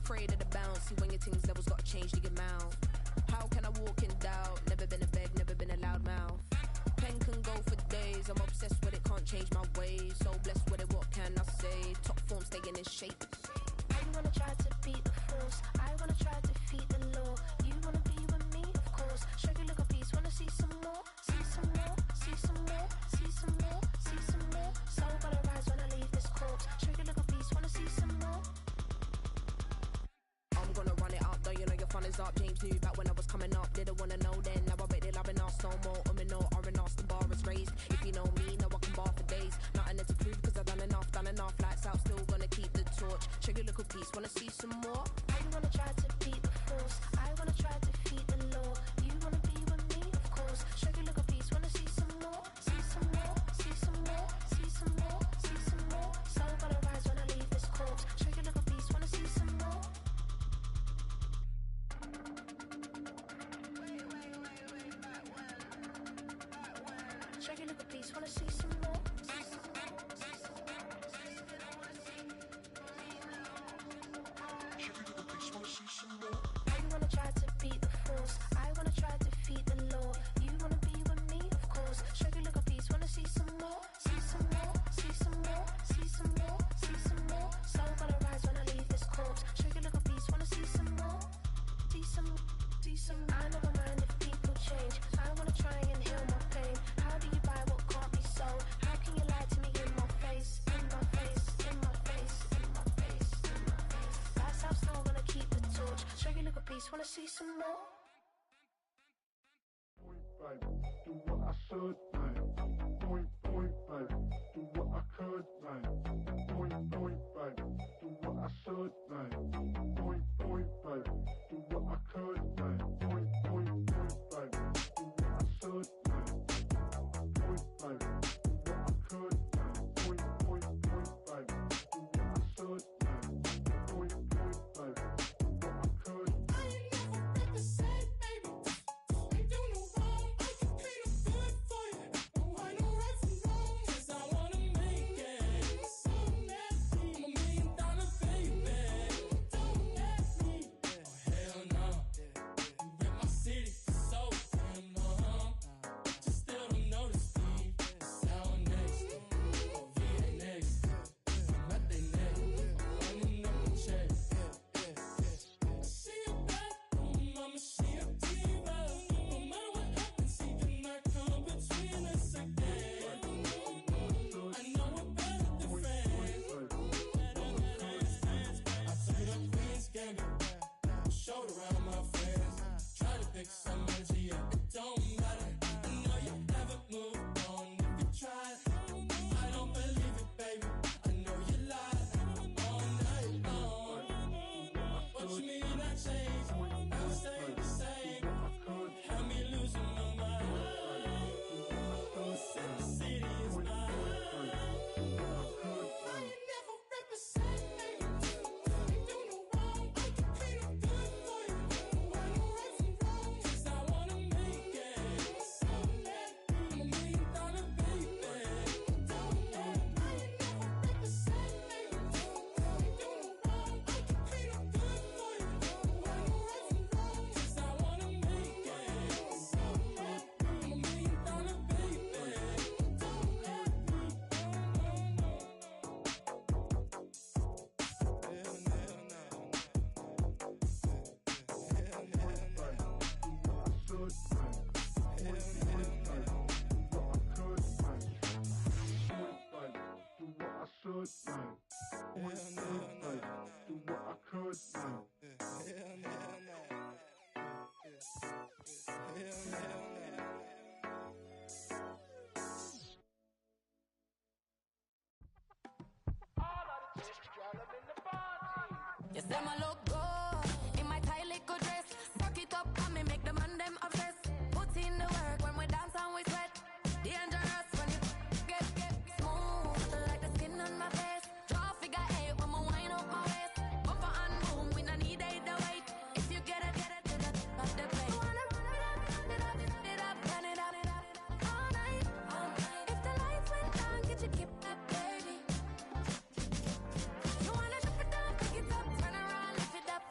afraid of the bounce. See when your things levels got changed to your mouth. How can I walk in doubt? Never been a beg, never been a loud mouth. Pen can go for days. I'm obsessed with it, can't change my ways. So blessed with it, what can I say? Top form staying in shape. I wanna try to beat the force. I wanna try to defeat the law. You wanna be with me, of course. Show you look a piece, wanna see some more. See some more, see some more, see some more, see some more. Soul gonna rise when I leave this corpse. Show you look a piece, wanna see some more. I'm gonna run it up, though you know your fun is up. James knew back when I was coming up. Didn't wanna know then, now I bet they loving us no more. No R&R, the bar is raised. If you know me, now I can bar for days. Nothing left to prove, cause I've done enough. Lights out, still gonna keep the torch. Show you look a piece, wanna see some more? I wanna try to beat the force. I wanna try to defeat the law. You wanna be with me, of course. Show you look a piece, wanna see some more. See some more, see some more, see some more, see some more. Soul gonna rise when I leave this corpse. Show you look a piece, wanna see some more. Show you look a piece, wanna see some more. I wanna try to beat the force. I wanna try to defeat the law. You wanna be with me, of course. Show you look a piece, wanna see some more. See some more, see some more, see some more, see some more. Soul gonna rise when I leave this corpse. Show you look a piece, wanna see some more. See some, see some. I never mind if people change. I wanna try and heal my pain. How do you buy what can't be sold? How can you lie to me in my face? In my face, in my face, in my face, in my face. That's how still gonna keep the torch. Show you look a piece, wanna see some more. Baby, do what I should, babe. Point, baby, do what I could, babe. Point, baby, do what I should, babe. Point, baby, do what I could, babe. Point, baby, do what I should, babe. Point, baby, do what I could, babe. Point, baby, do what I should, babe. Point, baby, do what I could. I ain't never represent, baby. Ain't do no wrong. I can plead a good for you. No, I know right from wrong. 'Cause I wanna make it. So nasty. I'm $1 million baby. Don't ask me. Oh, hell no. You rip my city so damn long. Just still don't notice me. Sound next. Oh, VA next. Not they next. Running up the check. See you back, mama, she a diva. No matter what happens, she cannot come between us again. I know we're better than friends. I played up Queen's Gambit, showed around my friends. Try to pick some energy up, it don't matter. I know you haven't moved on if you tried. I don't believe it, baby. I know you lied all night long. What you mean I changed? I stay the same. Had me losing my mind. Sin City is mine. I ain't never represent, baby. Ain't do no wrong. I can plead a good for you. No, I know right from wrong. 'Cause I wanna make it. So nasty. I'm $1 million baby. Don't let me. I ain't never represent, baby. Ain't do no wrong. I can plead a good for you. No, I know right from wrong. 'Cause I wanna make it. So nasty. I'm $1 million baby. Don't let me. You say my look good in my tight little dress. Rock it up and me make the man them obsessed. Put in the work when we dance and we sweat. Dangerous when you get smooth like the skin on my face. Draw figure eight when we wind up my waist. Bumper and boom, we no need it the weight. If you get it to the top of the plate. You wanna run it up, turn it up all night. If the lights went down, get your keep up, baby. You wanna drop it down, pick it up, turn around, lift it up.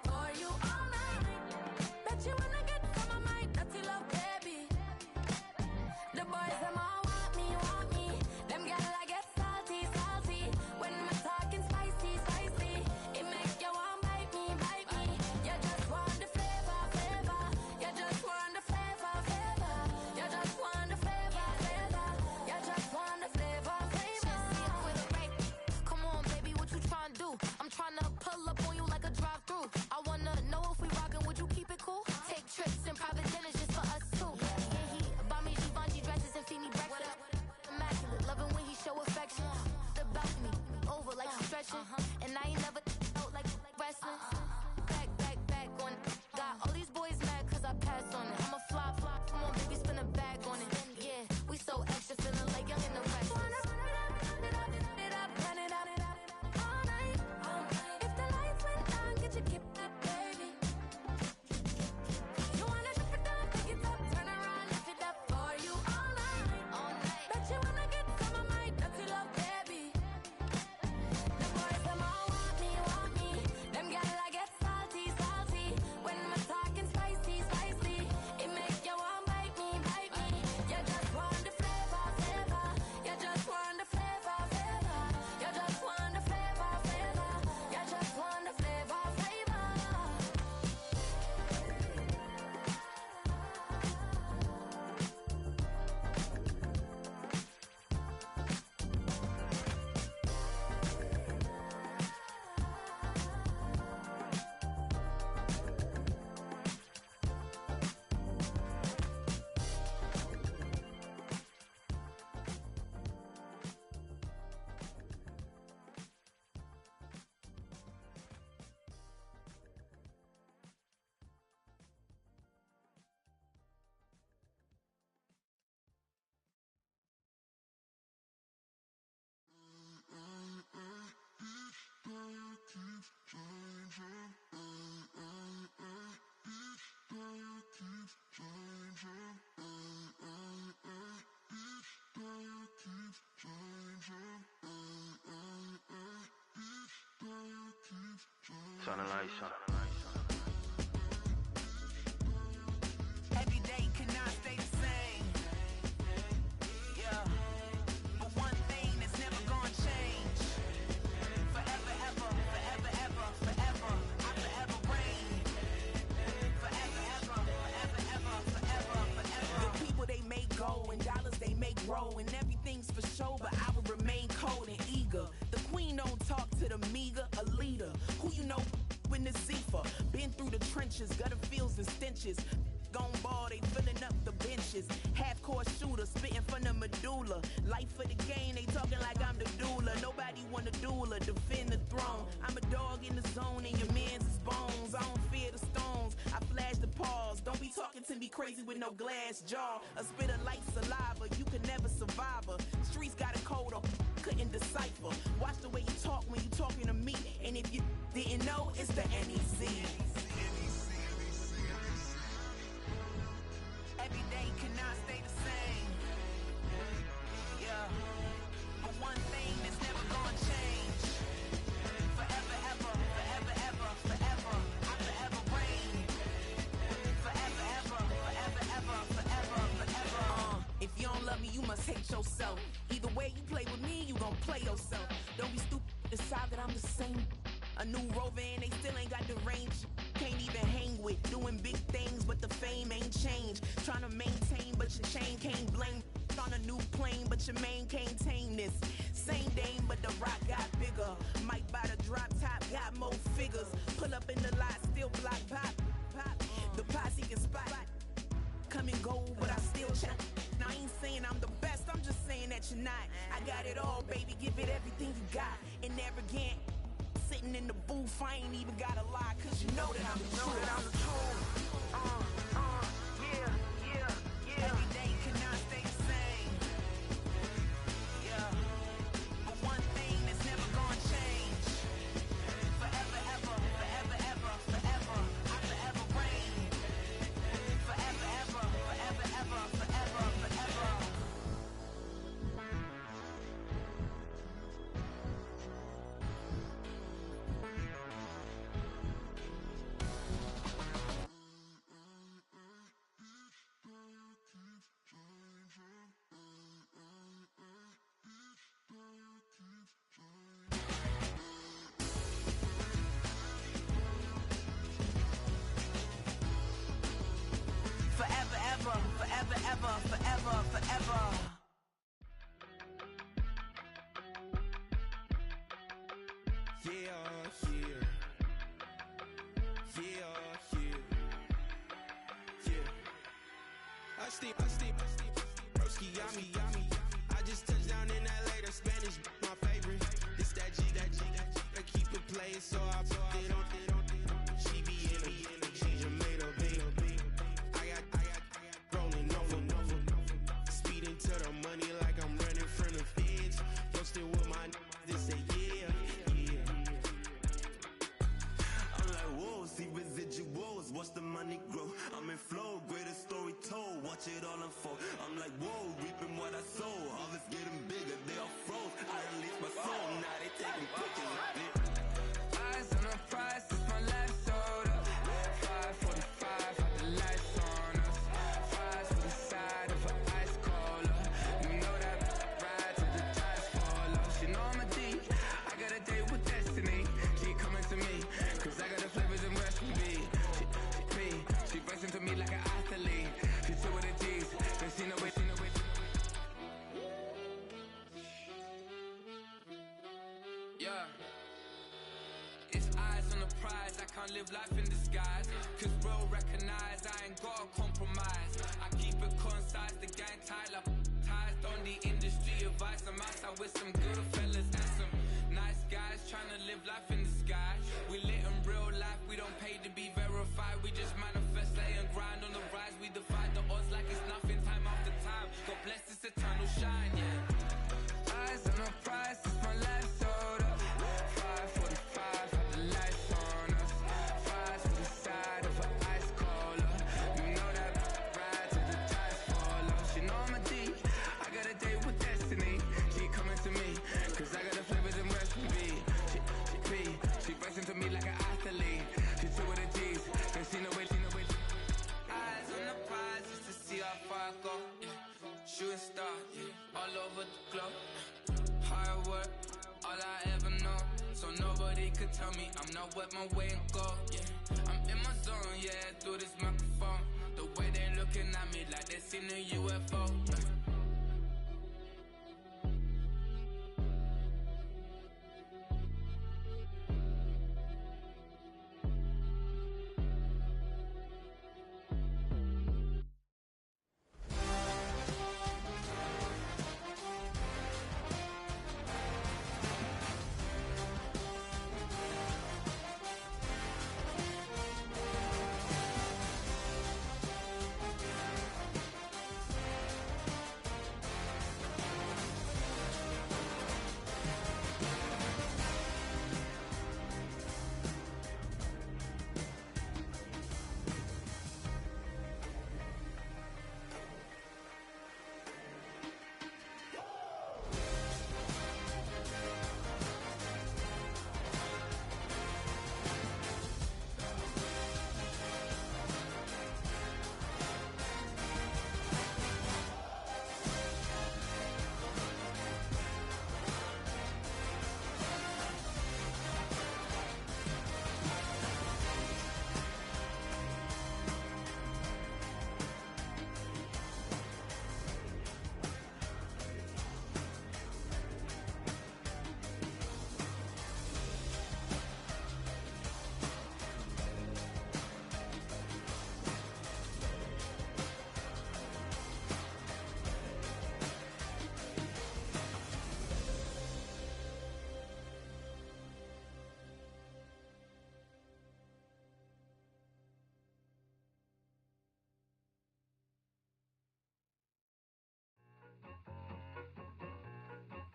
Turn the lights on. Every day cannot stay the same. Yeah. But one thing that's never gonna change. Forever, ever, forever, ever, forever. I forever reign. Forever, ever, forever, ever, forever, forever. The people they make go and dollars they make grow and everything's for show, but I will remain cold and eager. The queen don't talk to the meager, a leader. Who you know in the Zephyr? Been through the trenches, gutter fields and stenches. Gone ball, they filling up the benches. Half-court shooter, spitting from the medulla. Life for the game, they talking like I'm the doula. Nobody want a doula, defend the throne. I'm a dog in the zone and your man's is bones. I don't fear the stones, I flash the paws. Don't be talking to me crazy with no glass jaw. A spit of light saliva, you can never survive her. Streets got a code up, couldn't decipher. Watch the way you talk when you talking to me. And if you didn't know, it's the NEC. Every day cannot stay the same. Yeah. But one thing that's never gonna change. Forever, ever, forever, ever, forever. I forever reign. Forever, ever, forever, ever, forever, forever. If you don't love me, you must hate yourself. Either way you play with me, you gon' play yourself. Don't be stupid, decide that I'm the same. A new rover and they still ain't got the range. Can't even hang with, doing big things, but the fame ain't changed. Trying to maintain, but your chain can't blame. On a new plane, but your main can't tame this. Same dame, but the rock got bigger. Might buy the drop top, got more figures. Pull up in the lot, still block pop, pop. The posse can spot. Come and go, but I still check. Now I ain't saying I'm the best, I'm just saying that you're not. I got it all, baby, give it everything you got. And arrogant. Sitting in the booth, I ain't even gotta lie, cause you know that I'm the truth. Yeah. Every day cannot stay the same. Yeah. But one thing that's never gonna change. Forever, ever, forever, ever, forever. I forever reign. Forever, ever, forever, ever, forever, forever. Forever, ever, forever, ever, forever, forever. I steam, broski, yummy. I just touched down in LA, the Spanish, my favorite. This that G, I keep it playing, so I put it on. She be in me, she just made a beat. I got rolling over. Speeding to the money like I'm running from the feds. Posted with my they say yeah. I'm like, whoa, see residuals, watch the money grow. I'm in flow, greatest story told, watch it all unfold. I'm like, whoa, reaping what I sow. Harvest getting bigger, they all froze. I release my soul, now they taking pictures of it. Eyes on the prize, it's my life soda. 5:45, got the lights on us. Fries for the side of an ice cola. You know that ride till the tires fall off. She know I'm a D, I got a date with destiny. She coming to me, cause I got the flavors and recipe. She racing to me like an athlete. She chill with the G's, then she know it. Yeah. It's eyes on the prize, I can't live life in disguise. Cause bro recognize I ain't gotta compromise. I keep it concise, the gang tight like ties. On the industry advice, I'm outside with some good fellas and some nice guys trying to live life in the sky. We lit in real life, we don't pay to be verified. We just manifest, lay and grind on the rise. We defy the odds like it's nothing, time after time. God bless this eternal shine, yeah. Eyes on the prize, it's my life soda. 5:45, got the lights on us. Fries for the side of an ice cola. You know that ride till the tires fall off. She know I'm a D, I got a date with destiny. She coming to me, cause I got the flavors and recipe. She nobody could tell me I'm not what my way and go. Yeah, I'm in my zone, yeah, through this microphone. The way they looking at me like they seen a UFO. Yeah.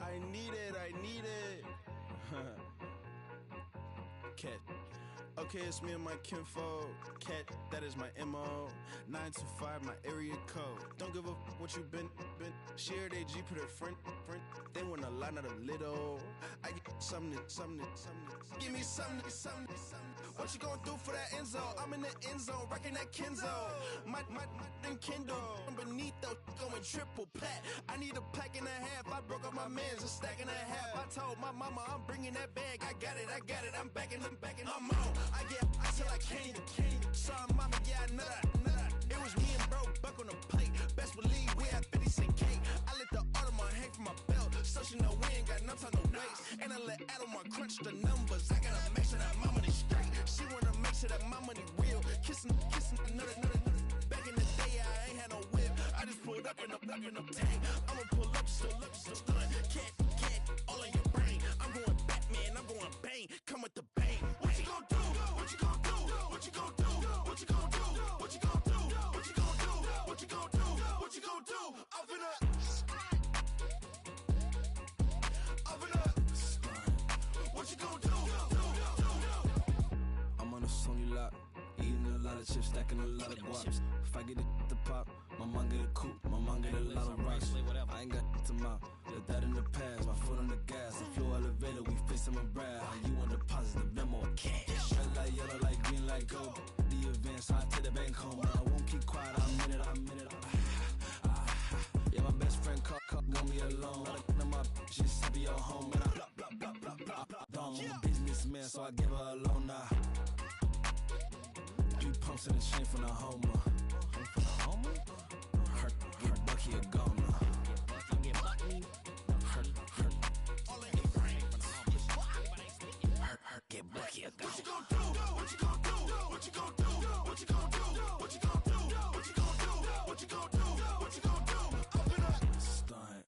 I need it. Cat. Okay, it's me and my kinfolk. Cat, that is my MO. 925, my area code. Don't give a what you been. Shared AG, put her friend. They want a lot, not a little. I get something. Give me something. What you gonna do for that end zone? I'm in the end zone, rocking that Kenzo. My Kindle. I'm beneath though, going triple plat. I need a pack and a half. I broke up my mans, a stack and a half. I told my mama I'm bringing that bag. I got it. I'm backing. I'm on. I till I can't. Sorry, mama, yeah, I know that. It was me and bro, buck on the plate. Best believe we had 50 cent cake. I let the Audemars hang from my belt, so she know we ain't got no time to waste. And I let Audemars crunch the numbers. I gotta make sure that my money straight. She wanna make sure that my money real. Kissing another. Back in the day, I ain't had no whip. I just pulled up in the tank. I'ma pull up, just stun. Cat, all in your brain. I'm going Batman, I'm going bang. Come with the bang. What you gon' do? What you gon' do? What you gon' do? What you gon' do? What you gon' do? What you gon' do? What you gon' do? What you gon' do? Up in the what you gon' do? I'm on a Sony lot, eating a lot of chips, stacking a lot of guap. If I get it to pop, my mom get a coupe, my mom get a lot of rice. I ain't got to mouth, let that in the past. My foot on the gas, the floor elevator, we facing my brad. How you want deposit the Venmo or cash? Red light, yellow light, green light, go. The events, I take the bank home, but I won't keep quiet. I'm in it. Yeah, my best friend call me alone. None of my bitches be your home, and I blah. I'm a businessman, so I give her a loan now. 3 pumps in the chain from the Homer. Her Bucky a goner. Her get Bucky a goner. What you gon' do? What you gon' do? What you gon' do? What you gon' do? What you gon' do? What you gon' do? What you gon' do? What you gon' do? Up in a stunt.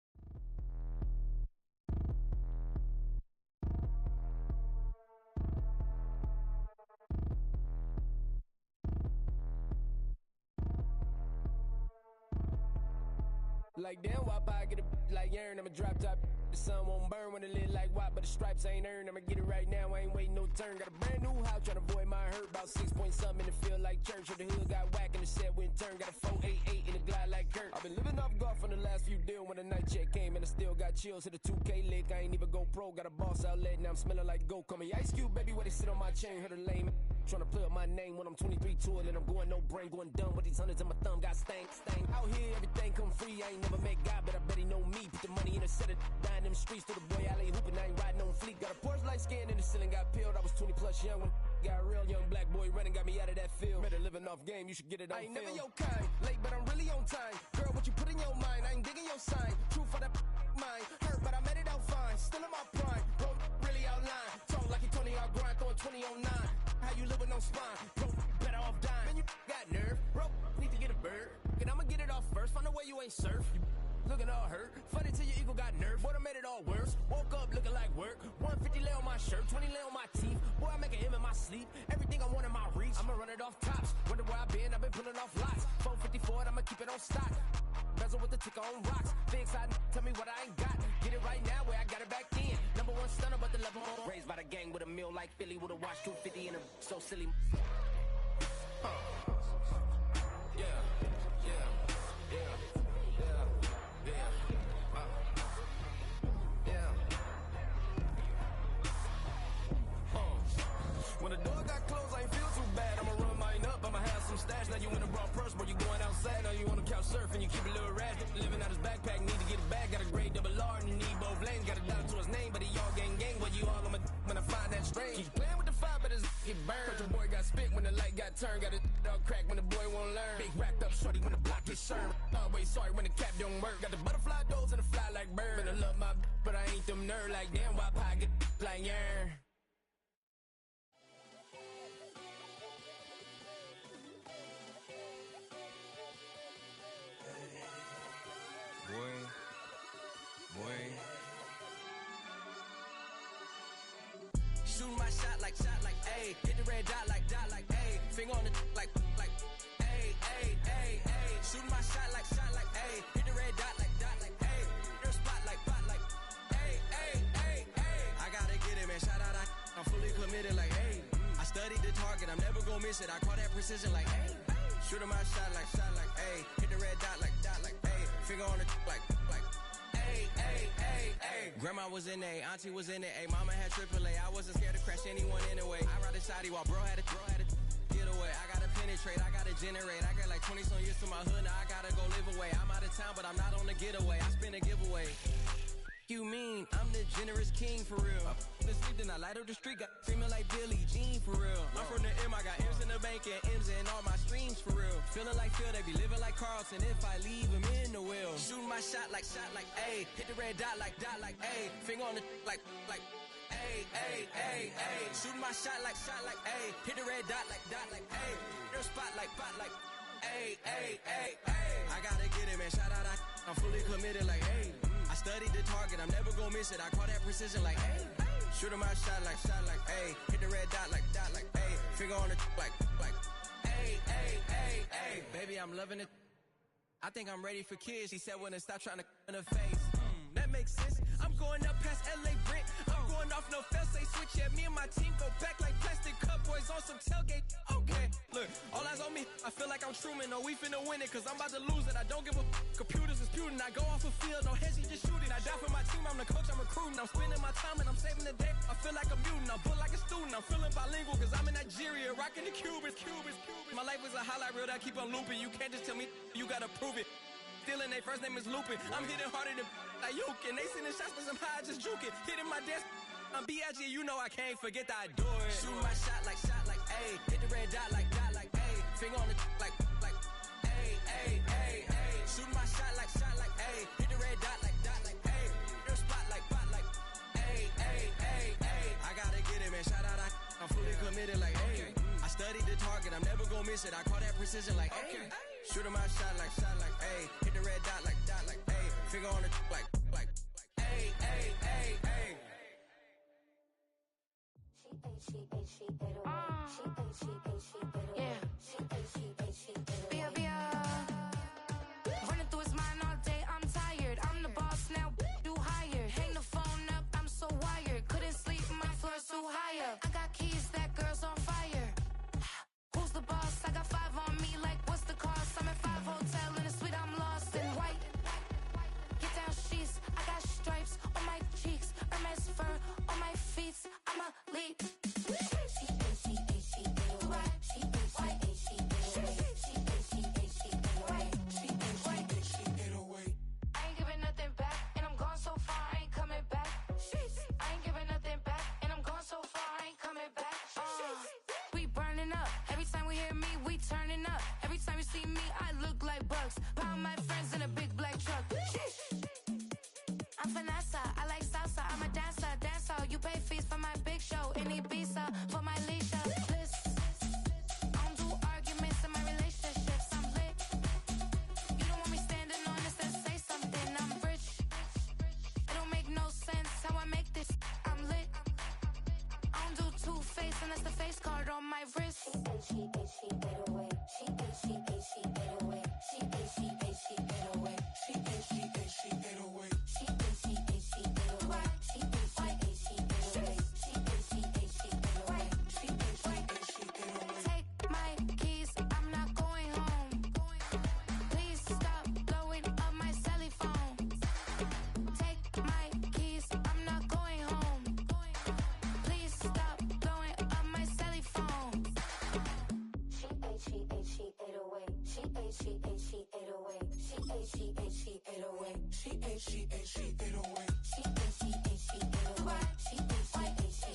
Like damn, why I get a like urn? I'ma drop top. The sun won't burn when it lit like why, but the stripes ain't earned. I'ma get it right now, I ain't waiting no turn. Got a brand new house, tryna avoid my hurt. About 6 point something in the field like church. Or the hood got whack and the set went turn. Got a 488 in the glide like Kurt. I've been living off golf on the last few deals. When the night check came and I still got chills. Hit a 2K lick, I ain't even go pro. Got a boss outlet, now I'm smelling like go. Call me Ice Cube, baby, where they sit on my chain. Heard a lame. Tryna play up my name when I'm 23 to it. And I'm going no brain, going dumb with these hundreds in my thumb. Got stank. Out here, everything come free. I ain't never met God, but I bet he know me. Put the money in a set of dying them streets to the boy alley hooping. I ain't riding on fleek. Got a Porsche light scan in the ceiling, got peeled 20 plus young when got real young black boy running, got me out of that field. Better living off game, you should get it on I ain't film. Never your kind, late but I'm really on time. Girl, what you put in your mind, I ain't digging your sign. True for that mine, hurt but I made it out fine. Still in my prime, don't really outline. Talk like you Tony out grind, throwing 20 on 9. How you live with no spine, bro, better off dying. Man, you got nerve, bro, need to get a bird. And I'ma get it off first, find a way you ain't surf. You looking all hurt, funny till your ego got nerve. Boy, I made it all worse, woke up looking like work. 150 lay on my shirt, 20 lay on my teeth. Boy, I make an M in my sleep, everything I want in my reach. I'ma run it off tops, wonder where I've been pulling off lots. 454, I'ma keep it on stock. Bezel with the ticker on rocks. Big side, tell me what I ain't got. Get it right now where I got it back in. Number one stunner, but the level on. Raised by the gang with a meal like Philly, with a watch 250 and a so silly. Yeah, yeah, yeah, yeah, yeah, yeah. When the door got closed, I ain't feel too bad. I'ma run mine up, I'ma have some stash. Now you in a broad purse, but you going outside. Now you on the couch surfing, you keep a little rat. Living out his backpack, need to get it back. Got a grade double R and you need both lanes. Got a dollar to his name, but he all gang. But you all on my when I find that strange. Keep playing with the fire, but his get burned. But your boy got spit when the light got turned. Got it all crack when the boy won't learn. Big racked up shorty when the block gets shurned. Always sorry when the cap don't work. Got the butterfly doors and the fly like bird. And I love my but I ain't them nerd like damn. Why pie get like yarn? Shooting my shot like ayy. Hit the red dot like ayy. Finger on the like ayy, ayy, ayy, ayy. Shooting my shot like ayy. Hit the red dot like ayy. Your spot like ayy, ayy, ayy, ayy. I gotta get it, man. Shout out, I'm fully committed like ayy. I studied the target, I'm never gonna miss it. I call that precision like ayy. Shooting my shot like ayy. Hit the red dot like ayy. Finger on the like ayy, ayy, ayy, ayy. Grandma was in A, auntie was in it, ayy. Mama had AAA, I wasn't scared to crash anyone anyway. I ride a shotty while bro had a get away. I gotta penetrate, I gotta generate. I got like 20 some years to my hood, now I gotta go live away. I'm out of town, but I'm not on the getaway. I spin a giveaway. You mean I'm the generous king for real? The sleep, then I light up the street, got screaming like Billie Jean for real. I'm from the M, I got M's in the bank and M's in all my streams for real. Feeling like Phil, they be living like Carlton if I leave him in the wheel. Shooting my shot like ayy. Hit the red dot like ayy. Finger on the like ayy, ayy, ayy, ayy. Shooting my shot like ayy. Hit the red dot like ayy. Your spot like ayy, ayy, ayy, ayy. I gotta get it, man. Shout out, I'm fully committed like ayy. I studied the target, I'm never gonna miss it. I call that precision like ayy. Shooting my shot like ayy. Hit the red dot like ayy. Finger on the like ayy, ayy, ayy, ayy. Baby, I'm loving it. I think I'm ready for kids. She said when to stop trying to in her face. That makes sense. I'm going up past LA Brent. I'm going off no fail, say switch. Yeah, me and my team go back like plastic cup boys on some tailgate. Okay, look, all eyes on me. I feel like I'm Truman. No, we finna win it, cause I'm about to lose it. I don't give a computers is putin'. I go off a field, no heads, just shooting. I die for my team, I'm the coach, I'm recruiting. I'm spending my time and I'm saving the day. I feel like a mutant, I'm built like a student. I'm feeling bilingual, cause I'm in Nigeria, rocking the Cubans. My life is a highlight reel that I keep on looping. You can't just tell me, you gotta prove it. Stealing, they first name is Lupin. I'm hitting harder than like Yukin. They sending shots for some high, just juke it. Hitting my desk, I'm B.I.G. You know I can't forget that I do it. Shooting my shot like ayy. Hit the red dot like ayy. Finger on the like ayy, ayy, ayy, ayy. Shooting my shot like ayy. Hit the red dot like ayy. Your spot like ayy, ayy, ayy, ayy. I gotta get it, man. Shout out, I'm fully committed like ayy. I studied the target, I'm never gonna miss it. I call that precision like ayy. Shooting my shot like ayy. Hit the red dot like ayy. Finger on the like ayy, ayy, ayy, ayy. Running through his mind all day, I'm tired. I'm the boss now, do higher. Hang the phone up, I'm so wired. Couldn't sleep, my floor's too higher. I got keys, that girl's on fire. Who's the boss? I got 5 on me, like what's the cost? I'm at 5 hotel in a suite, I'm lost in white. Get down sheets, I got stripes on my cheeks, Hermes fur on my feet. I'm a lead. She We burning up. Every time we hear me, we turning up. Every time you see me, I look like bugs. Pound my friends in a big black truck. I'm Vanessa, I like salsa. I'm a dancer, dancer. You pay fees for my big show in Ibiza for my leisure. Listen, I don't do arguments in my relationships. I'm lit. You don't want me standing on this and say something. I'm rich. It don't make no sense how I make this. I'm lit. I don't do two-face unless the face card on my wrist. She 808. She 808. She 808. She 808. She 808. She 808. She 808. Take my keys, I'm not going home. Please stop blowing up my celly phone. Take my keys, I'm not going home. Please stop blowing up my celly phone. She 808. She 808. She 808. She 808. She 808. She 808. She 808. She 808. She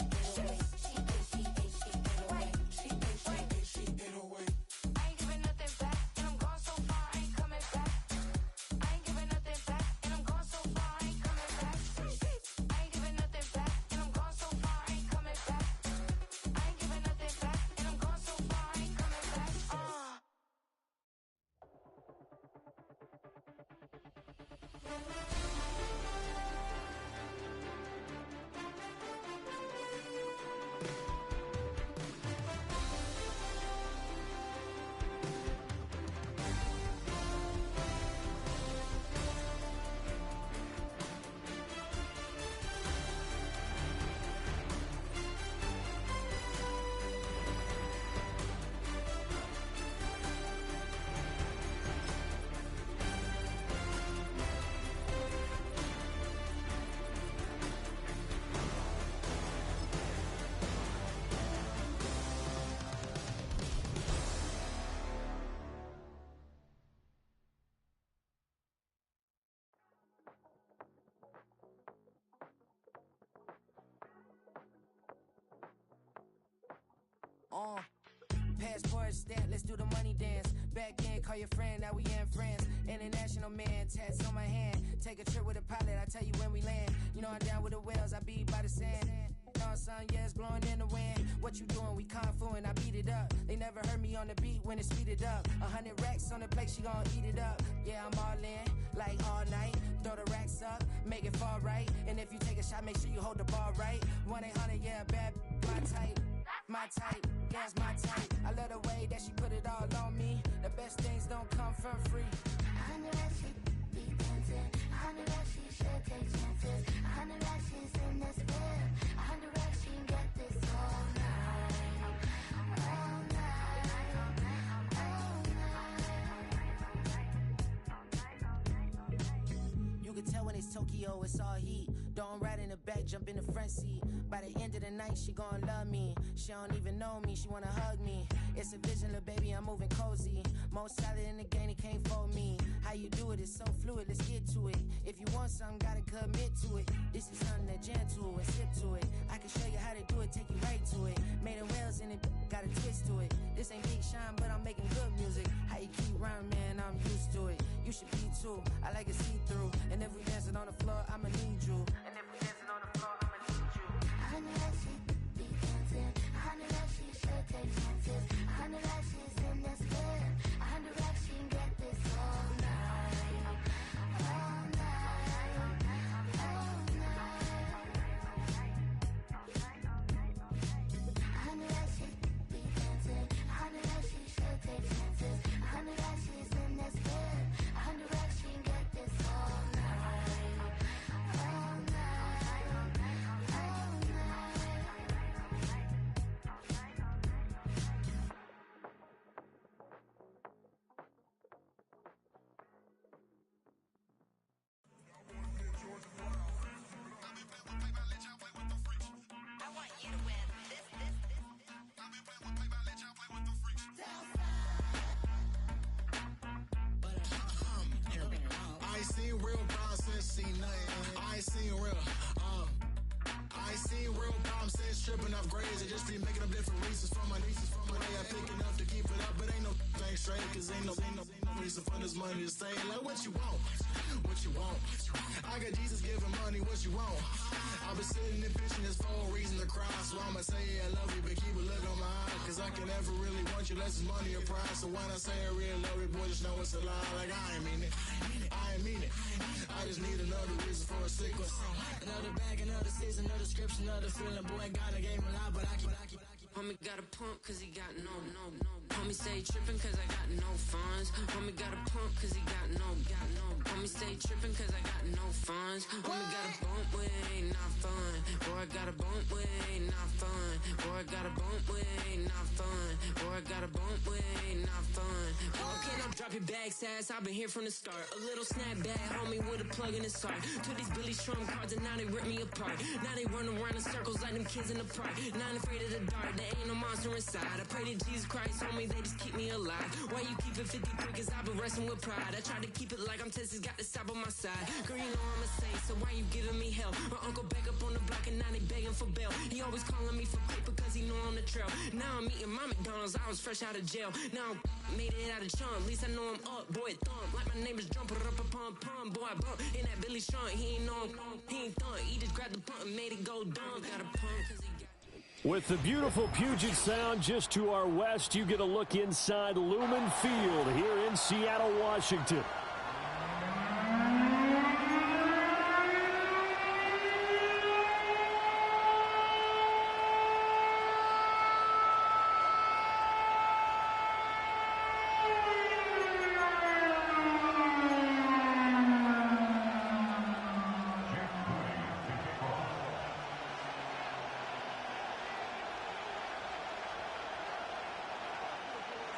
808. She 808. She 808. She 808. I ain't giving nothing back, and I'm gone so far, I ain't coming back. I ain't giving nothing back, and I'm gone so far, I ain't coming back. I ain't giving nothing back, and I'm gone so far, I ain't coming back. I ain't giving nothing back, and I'm gone so far, I ain't coming back. Passport stamp, let's do the money dance. Back in, call your friend, now we in France. International man, tats on my hand. Take a trip with a pilot, I tell you when we land. You know I'm down with the whales, I be by the sand. On sun, yeah, it's blowing in the wind. What you doing? We kung fu and I beat it up. They never heard me on the beat when it's speeded up. 100 racks on the plate, she gon' eat it up. Yeah, I'm all in, like all night. Throw the racks up, make it fall right. And if you take a shot, make sure you hold the ball right. 1-800, yeah, bad, my type. My type, yeah, it's my type. I love the way that she put it all on me. The best things don't come for free. 100 racks, she be dancing. 100 racks, she should take chances. 100 racks, she's in this bed. 100 racks, she can get this all night. All night. All night. You can tell when it's Tokyo, it's all heat. Don't ride in the back, jump in the front seat. By the end of the night, she gon' love me. She don't even know me, she wanna hug me. It's a vision, little baby, I'm moving cozy. Most solid in the game, he can't fold me. How you do it, it's so fluid, let's get to it. If you want something, gotta commit to it. This is something that jam to and sip to it. I can show you how to do it, take you right to it. Made of whales in it, got a twist to it. This ain't Big Sean, but I'm making good music. How you keep rhyming, man, I'm used to it. You should be too, I like it see-through. And if we dancing on the floor, I'ma need you. And if we dancing on the floor, I'ma need you. 100 racks, she be dancing. 100 racks, she should take chances. 100 racks, she's in this bed. 100 racks, she can get this all night. All night. All night. 100 racks, she be dancing. 100 racks, she should take chances. 100 racks, she's in this bed. 100 racks, she can get this all night. All night. All I ain't seen real problems since see nothing. I ain't seen real, I ain't seen real problems since tripping off grades. They just be making up different reasons some fun this money to stay. Like, what you want? What you want? I got Jesus giving money, what you want? I've been sitting and fishing, there's 4 reasons to cry. So I'ma say I love you, but keep a look on my eye. Cause I can never really want you unless it's money or prize. So when I say I really love you, boy, just know it's a lie. Like, I ain't mean it. I ain't mean it. I just need another reason for a sequence. Another bag, another season, another description, another feeling. Boy, God, I gave him a lot, but I keep. Homie got a pump cause he got no. Homie stay trippin' cause I got no funds. Homie got a pump cause he got no. Homie stay trippin' cause I got no funds. Homie got a bump with ain't not fun. Boy, I got a bump with ain't not fun. Boy, I got a bump with ain't not fun. Boy, I got a bump with ain't not fun. Okay, now drop your bag, sass. I've been here from the start. A little snapback, homie, with a plug in his heart. To these Billy Strum cards and now they rip me apart. Now they run around in circles like them kids in the park. Not afraid of the dark. There ain't no monster inside. I pray to Jesus Christ, homie, they just keep me alive. Why you keep it 53? Cause I've been wrestling with pride. I try to keep it like I'm Texas, got the South on my side. Girl, you know I'm a saint, so why you giving me hell? My uncle back up on the block and now they begging for bail. He always calling me for paper cause he know I'm the trail. Now I'm eating my McDonald's, I was fresh out of jail. Now I'm made it out of chum, at least I know I'm up. Boy, thump, like my neighbors jumping up a pum. Boy, I bump in that Billy Strong, he ain't know he ain't thump. He just grabbed the pump and made it go dumb. Got a pump cause he got. With the beautiful Puget Sound just to our west, you get a look inside Lumen Field here in Seattle, Washington.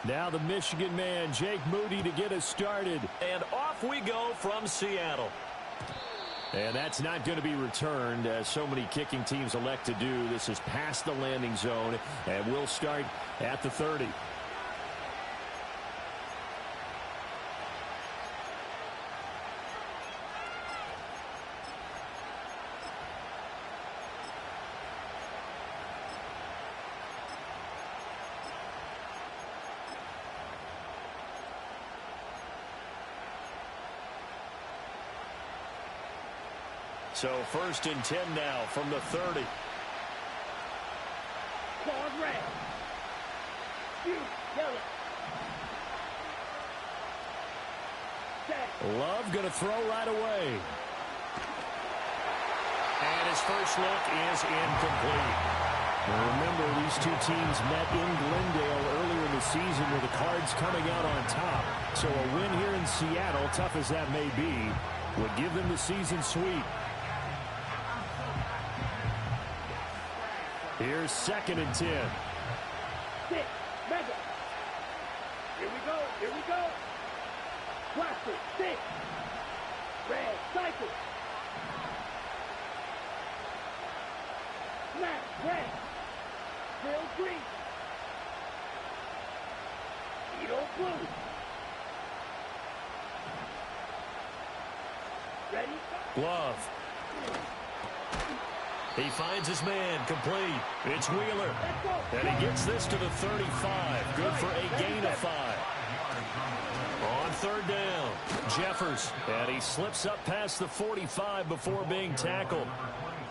Now the Michigan man, Jake Moody, to get us started. And off we go from Seattle. And that's not going to be returned, as so many kicking teams elect to do. This is past the landing zone, and we'll start at the 30. So 1st and 10 now from the 30. Claws red. You yellow. Love going to throw right away. And his first look is incomplete. Now remember, these two teams met in Glendale earlier in the season with the Cards coming out on top. So a win here in Seattle, tough as that may be, would give them the season sweep. Here's 2nd and 10. 6, mega. Here we go, here we go. Blaster, 6. Red, cycle. Smash, red. Still green. Edo blue. Ready? Glove. He finds his man, complete. It's Wheeler. And he gets this to the 35. Good for a gain of 5. On 3rd down, Jeffers. And he slips up past the 45 before being tackled.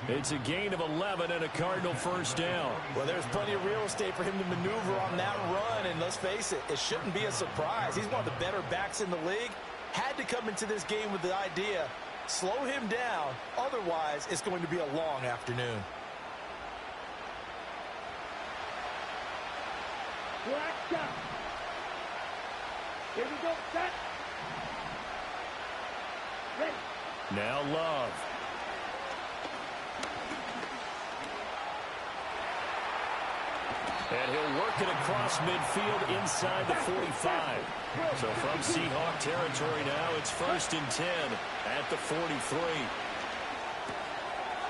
It's a gain of 11 and a Cardinal first down. Well, there's plenty of real estate for him to maneuver on that run. And let's face it, it shouldn't be a surprise. He's one of the better backs in the league. Had to come into this game with the idea, slow him down, otherwise it's going to be a long afternoon. Black shot. Here we go, set. Ready. Now Love. And he'll work it across midfield inside the 45. So from Seahawk territory now, it's 1st and 10 at the 43.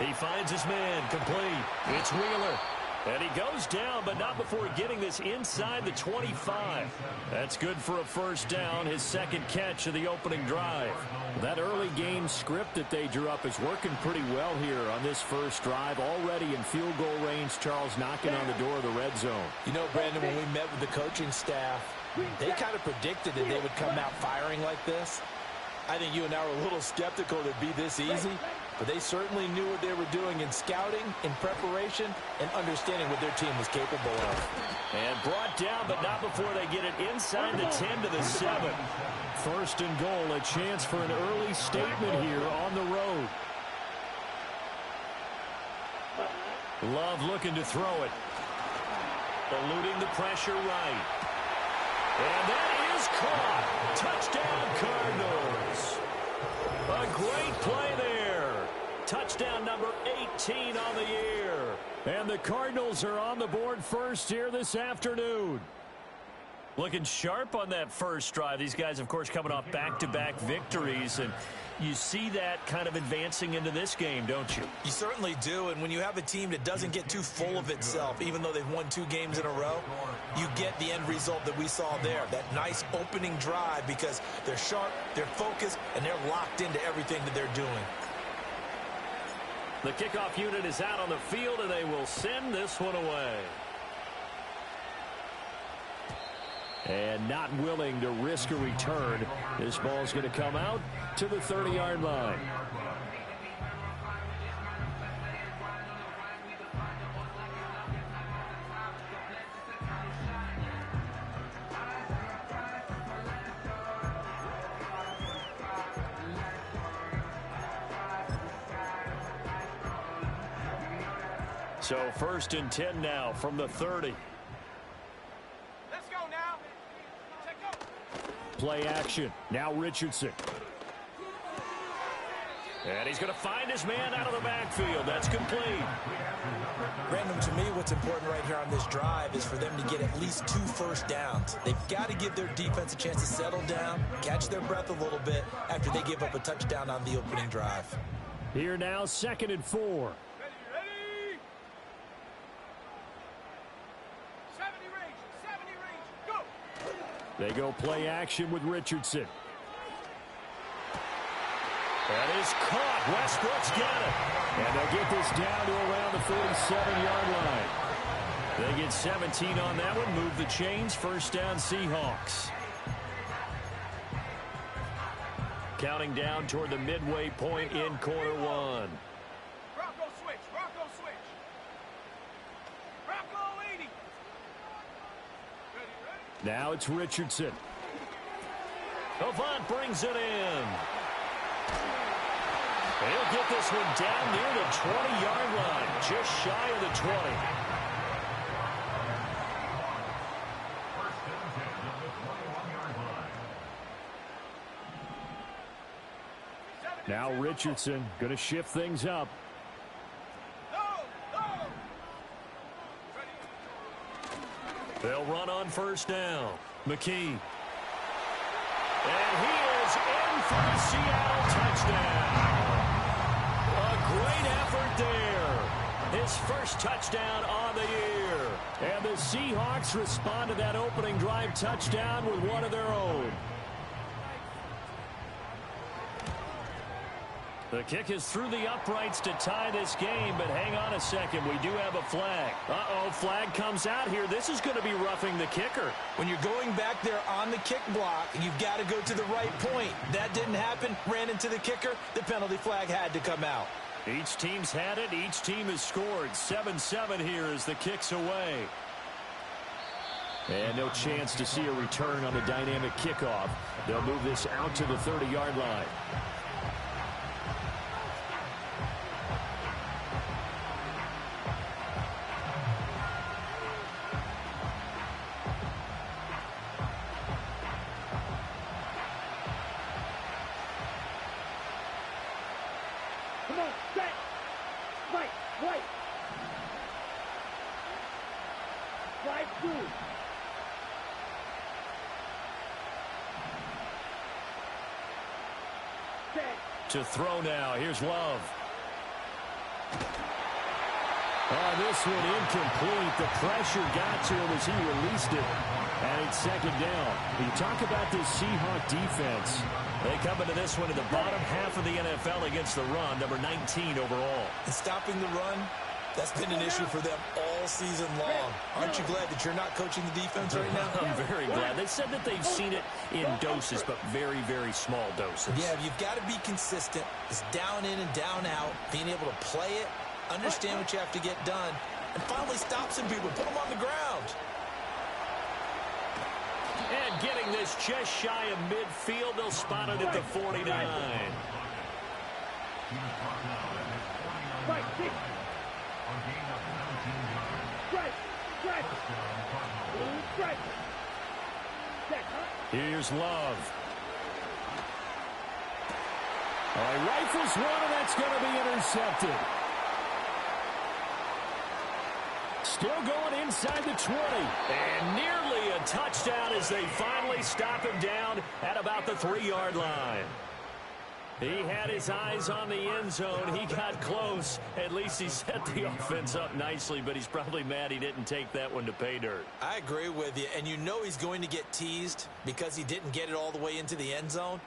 He finds his man, complete. It's Wheeler. And he goes down, but not before getting this inside the 25. That's good for a first down, his second catch of the opening drive. That early game script that they drew up is working pretty well here on this first drive. Already in field goal range, Charles knocking on the door of the red zone. You know, Brandon, when we met with the coaching staff, they kind of predicted that they would come out firing like this. I think you and I were a little skeptical that it'd be this easy, but they certainly knew what they were doing in scouting, in preparation, and understanding what their team was capable of. And brought down, but not before they get it inside the 10 to the 7. First and goal, a chance for an early statement here on the road. Love looking to throw it. Eluding the pressure right. And that is caught. Touchdown, Cardinals. A great play there. Touchdown number 18 on the year. And the Cardinals are on the board first here this afternoon. Looking sharp on that first drive. These guys, of course, coming off back-to-back victories, and you see that kind of advancing into this game, don't you? You certainly do, and when you have a team that doesn't get too full of itself, even though they've won 2 games in a row, you get the end result that we saw there, that nice opening drive, because they're sharp, they're focused, and they're locked into everything that they're doing. The kickoff unit is out on the field, and they will send this one away. And not willing to risk a return. This ball's going to come out to the 30-yard line. So first and 10 now from the 30. Play action. Now Richardson. And he's going to find his man out of the backfield. That's complete. Brandon, to me, what's important right here on this drive is for them to get at least 2 first downs. They've got to give their defense a chance to settle down, catch their breath a little bit after they give up a touchdown on the opening drive. Here now, 2nd and 4. They go play action with Richardson. That is caught. Westbrook's got it. And they'll get this down to around the 47-yard line. They get 17 on that one. Move the chains. First down, Seahawks. Counting down toward the midway point in quarter 1. Rocco switch. Rocco switch. Rocco 80. Now it's Richardson. Avant brings it in. He'll get this one down near the 20-yard line, just shy of the 20. Now Richardson going to shift things up. They'll run on first down. McKee. And he is in for a Seattle touchdown. A great effort there. His first touchdown on the year. And the Seahawks respond to that opening drive touchdown with one of their own. The kick is through the uprights to tie this game, but hang on a second. We do have a flag. Uh-oh, flag comes out here. This is going to be roughing the kicker. When you're going back there on the kick block, you've got to go to the right point. That didn't happen. Ran into the kicker. The penalty flag had to come out. Each team's had it. Each team has scored. 7-7 here as the kick's away. And no chance to see a return on the dynamic kickoff. They'll move this out to the 30-yard line. Come on, set. Right. Slide through. To throw now. Here's Love. Oh, this one incomplete. The pressure got to him as he released it. And it's second down. You talk about this Seahawk defense. They come into this one in the bottom half of the NFL against the run, number 19 overall. And stopping the run, that's been an issue for them all season long. Aren't you glad that you're not coaching the defense right now? I'm very glad. They said that they've seen it in doses, but very, very small doses. Yeah, you've got to be consistent. It's down in and down out, being able to play it, understand what you have to get done, and finally stop some people, put them on the ground. And getting this just shy of midfield, they'll spot it at the 49. Here's Love. All right, rifles one, and that's going to be intercepted. Still going inside the 20. And nearly a touchdown as they finally stop him down at about the 3-yard line. He had his eyes on the end zone. He got close. At least he set the offense up nicely, but he's probably mad he didn't take that one to pay dirt. I agree with you, and you know he's going to get teased because he didn't get it all the way into the end zone.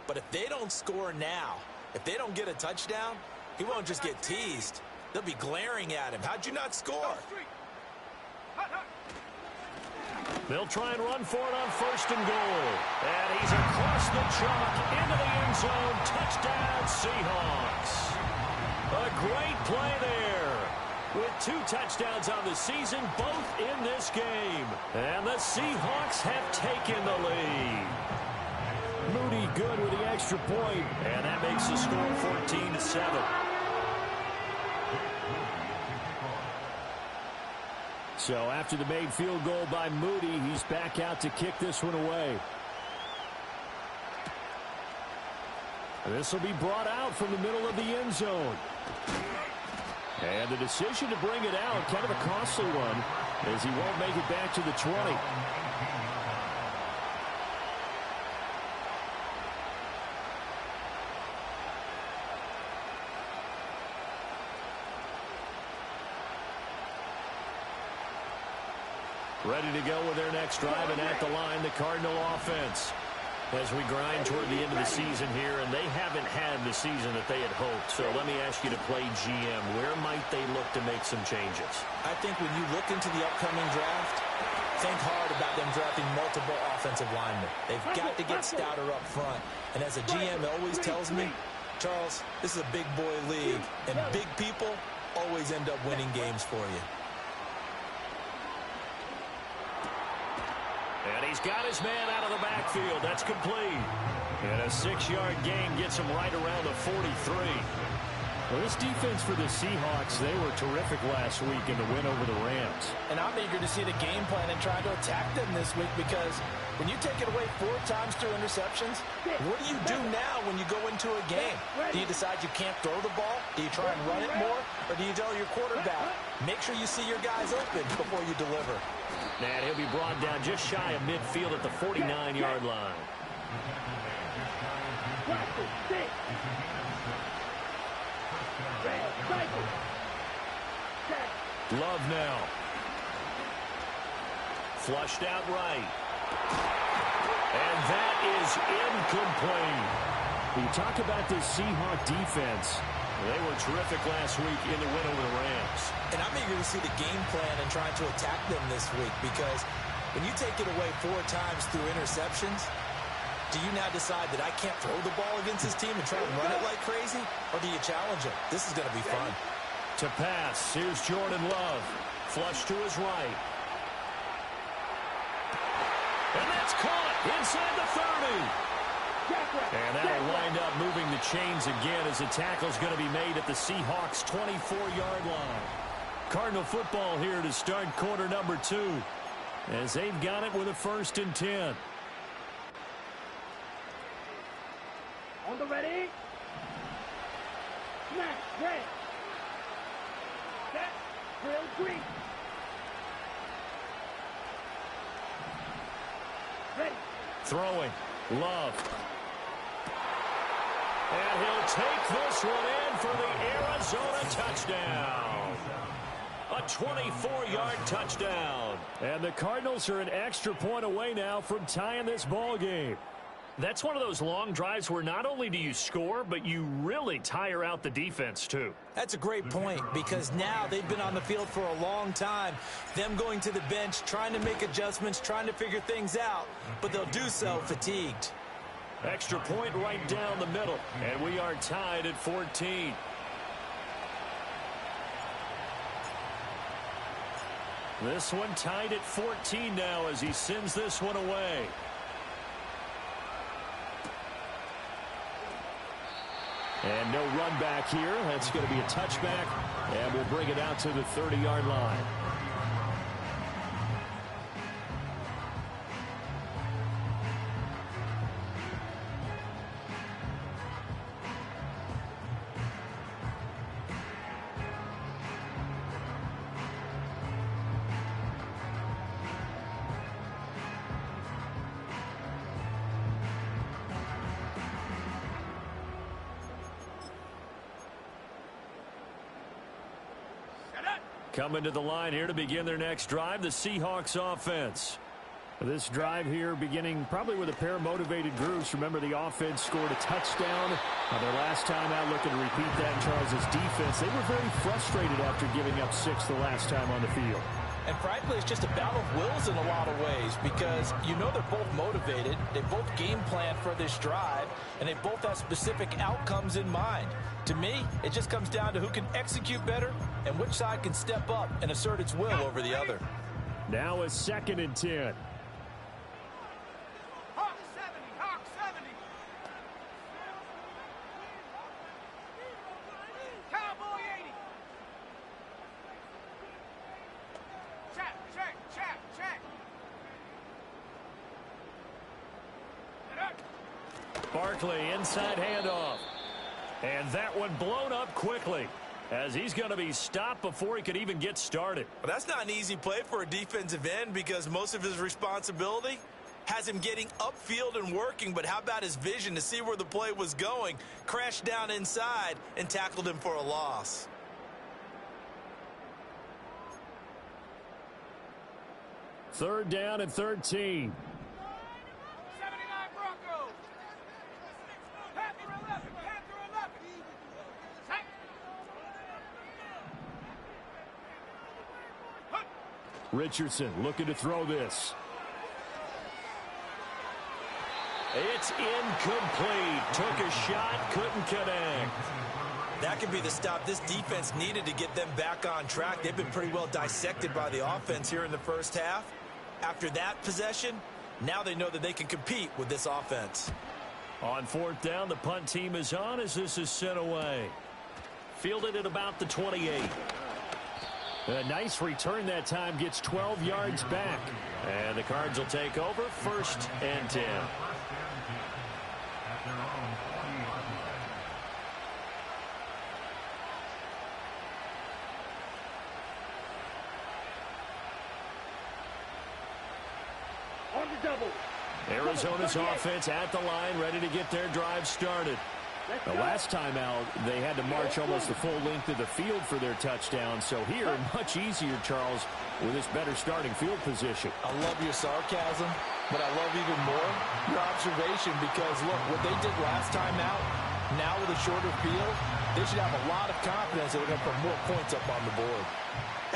But if they don't score now, if they don't get a touchdown, he won't just get teased. They'll be glaring at him. How'd you not score? They'll try and run for it on 1st and goal. And he's across the chalk into the end zone. Touchdown, Seahawks. A great play there. With 2 touchdowns on the season, both in this game. And the Seahawks have taken the lead. Moody good with the extra point. And that makes the score 14-7. So after the made field goal by Moody, he's back out to kick this one away. This will be brought out from the middle of the end zone. And the decision to bring it out, kind of a costly one, as he won't make it back to the 20. Ready to go with their next drive, and at the line, the Cardinal offense. As we grind toward the end of the season here, and they haven't had the season that they had hoped. So let me ask you to play GM. Where might they look to make some changes? I think when you look into the upcoming draft, think hard about them drafting multiple offensive linemen. They've got to get stouter up front. And as a GM always tells me, Charles, this is a big boy league, and big people always end up winning games for you. And he's got his man out of the backfield. That's complete. And a 6-yard gain gets him right around the 43. Well, this defense for the Seahawks, they were terrific last week in the win over the Rams. And I'm eager to see the game plan and try to attack them this week, because when you take it away 4 times through interceptions, what do you do now when you go into a game? Do you decide you can't throw the ball? Do you try and run it more? Or do you tell your quarterback, make sure you see your guys open before you deliver? And he'll be brought down just shy of midfield at the 49-yard line. Love now. Flushed out right. And that is incomplete. When you talk about this Seahawk defense, they were terrific last week in the win over the Rams. And I'm eager to see the game plan and trying to attack them this week, because when you take it away 4 times through interceptions, do you now decide that I can't throw the ball against this team and try and run it like crazy? Or do you challenge them? This is going to be fun. To pass, here's Jordan Love. Flush to his right. And that's caught inside the 30. And that'll wind up moving the chains again as the tackle's going to be made at the Seahawks' 24-yard line. Cardinal football here to start quarter number 2, as they've got it with a 1st and 10. On the ready. Snap, red. Set, drill, green. Ready. Throwing. Love. And he'll take this one in for the Arizona touchdown. A 24-yard touchdown. And the Cardinals are an extra point away now from tying this ball game. That's one of those long drives where not only do you score, but you really tire out the defense, too. That's a great point, because now they've been on the field for a long time. Them going to the bench, trying to make adjustments, trying to figure things out, but they'll do so fatigued. Extra point right down the middle, and we are tied at 14. This one tied at 14 now as he sends this one away. And no run back here. That's going to be a touchback, and we'll bring it out to the 30-yard line. Coming to the line here to begin their next drive, the Seahawks offense. This drive here beginning probably with a pair of motivated groups. Remember, the offense scored a touchdown. Their last time out, looking to repeat that. Charles's defense, they were very frustrated after giving up 6 the last time on the field. And frankly, it's just a battle of wills in a lot of ways, because you know they're both motivated, they both game plan for this drive, and they both have specific outcomes in mind. To me, it just comes down to who can execute better and which side can step up and assert its will over the other. Now a 2nd and 10. Hawk 70, Hawk 70. Cowboy 80. Check. Barkley, inside handoff. And that one blown up quickly, as he's going to be stopped before he could even get started. Well, that's not an easy play for a defensive end, because most of his responsibility has him getting upfield and working, but how about his vision to see where the play was going? Crashed down inside and tackled him for a loss. Third down and 13. 79 Broncos. Panther 11. Richardson looking to throw this. It's incomplete. Took a shot, couldn't connect. That could be the stop this defense needed to get them back on track. They've been pretty well dissected by the offense here in the first half. After that possession, now they know that they can compete with this offense. On 4th down, the punt team is on as this is sent away. Fielded at about the 28. A nice return that time, gets 12 yards back. And the Cards will take over, 1st and 10. On the double. Arizona's offense at the line, ready to get their drive started. The last time out, they had to march almost the full length of the field for their touchdown. So here, much easier, Charles, with this better starting field position. I love your sarcasm, but I love even more your observation, because, look, what they did last time out, now with a shorter field, they should have a lot of confidence that they're going to put more points up on the board.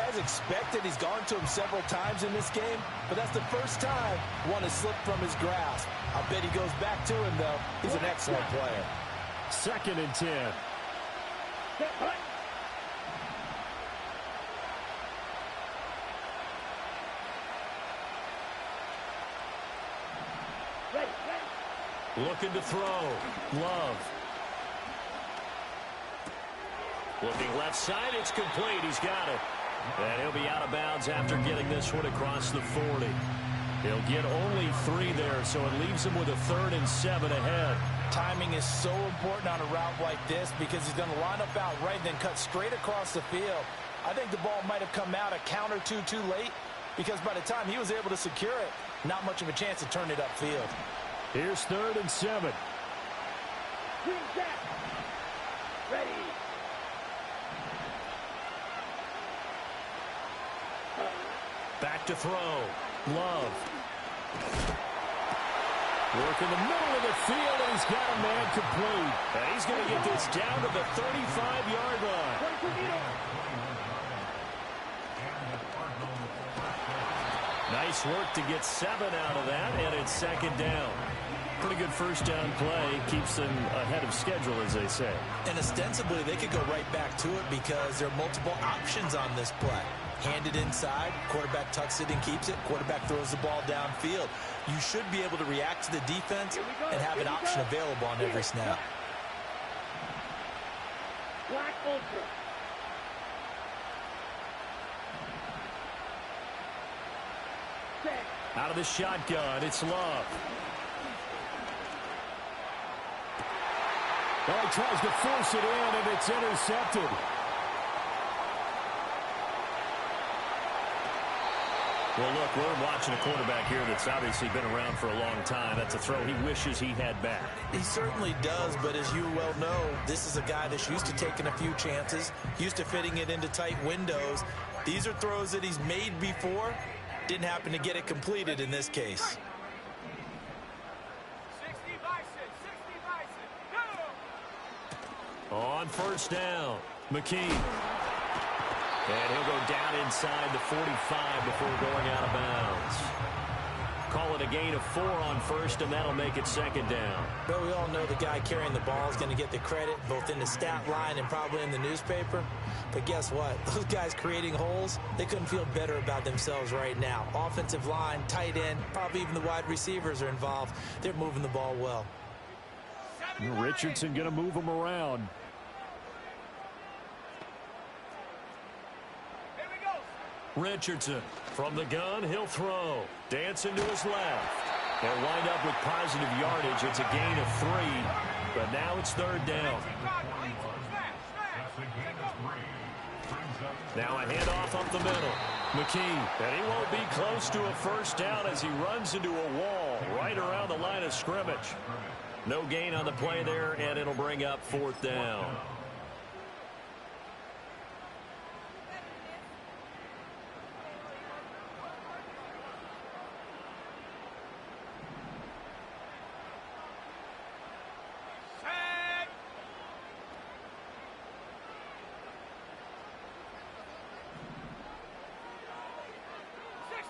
As expected, he's gone to him several times in this game, but that's the first time one has slipped from his grasp. I bet he goes back to him, though. He's an excellent player. 2nd and 10. Looking to throw. Love. Looking left side. It's complete. He's got it. And he'll be out of bounds after getting this one across the 40. He'll get only 3 there, so it leaves him with a 3rd and 7 ahead. Timing is so important on a route like this, because he's going to line up out right and then cut straight across the field. I think the ball might have come out a count or two too late, because by the time he was able to secure it, not much of a chance to turn it upfield. Here's 3rd and 7. Green Jack. Ready. back to throw. Love. Work in the middle of the field, and he's got a man complete. And he's going to get this down to the 35-yard line. Nice work to get 7 out of that, and it's second down. Pretty good first down play. Keeps them ahead of schedule, as they say. And ostensibly, they could go right back to it because there are multiple options on this play. Handed inside, quarterback tucks it and keeps it, quarterback throws the ball downfield. You should be able to react to the defense and have an option available on every snap. Black Ultra. Out of the shotgun, it's Love. Well, he tries to force it in, and it's intercepted. Well, look, we're watching a quarterback here that's obviously been around for a long time. That's a throw he wishes he had back. He certainly does, but as you well know, this is a guy that's used to taking a few chances, used to fitting it into tight windows. These are throws that he's made before. Didn't happen to get it completed in this case. 60 Bison, go! On first down, McKee. And he'll go down inside the 45 before going out of bounds. Call it a gain of 4 on first, and that'll make it second down. But we all know the guy carrying the ball is going to get the credit, both in the stat line and probably in the newspaper. But guess what? Those guys creating holes, they couldn't feel better about themselves right now. Offensive line, tight end, probably even the wide receivers are involved. They're moving the ball well. Richardson going to move him around. Richardson from the gun, he'll throw. Dancing to his left. They'll wind up with positive yardage. It's a gain of 3, but now it's third down. Now a handoff up the middle. McKee, and he won't be close to a first down as he runs into a wall right around the line of scrimmage. No gain on the play there, and it'll bring up fourth down.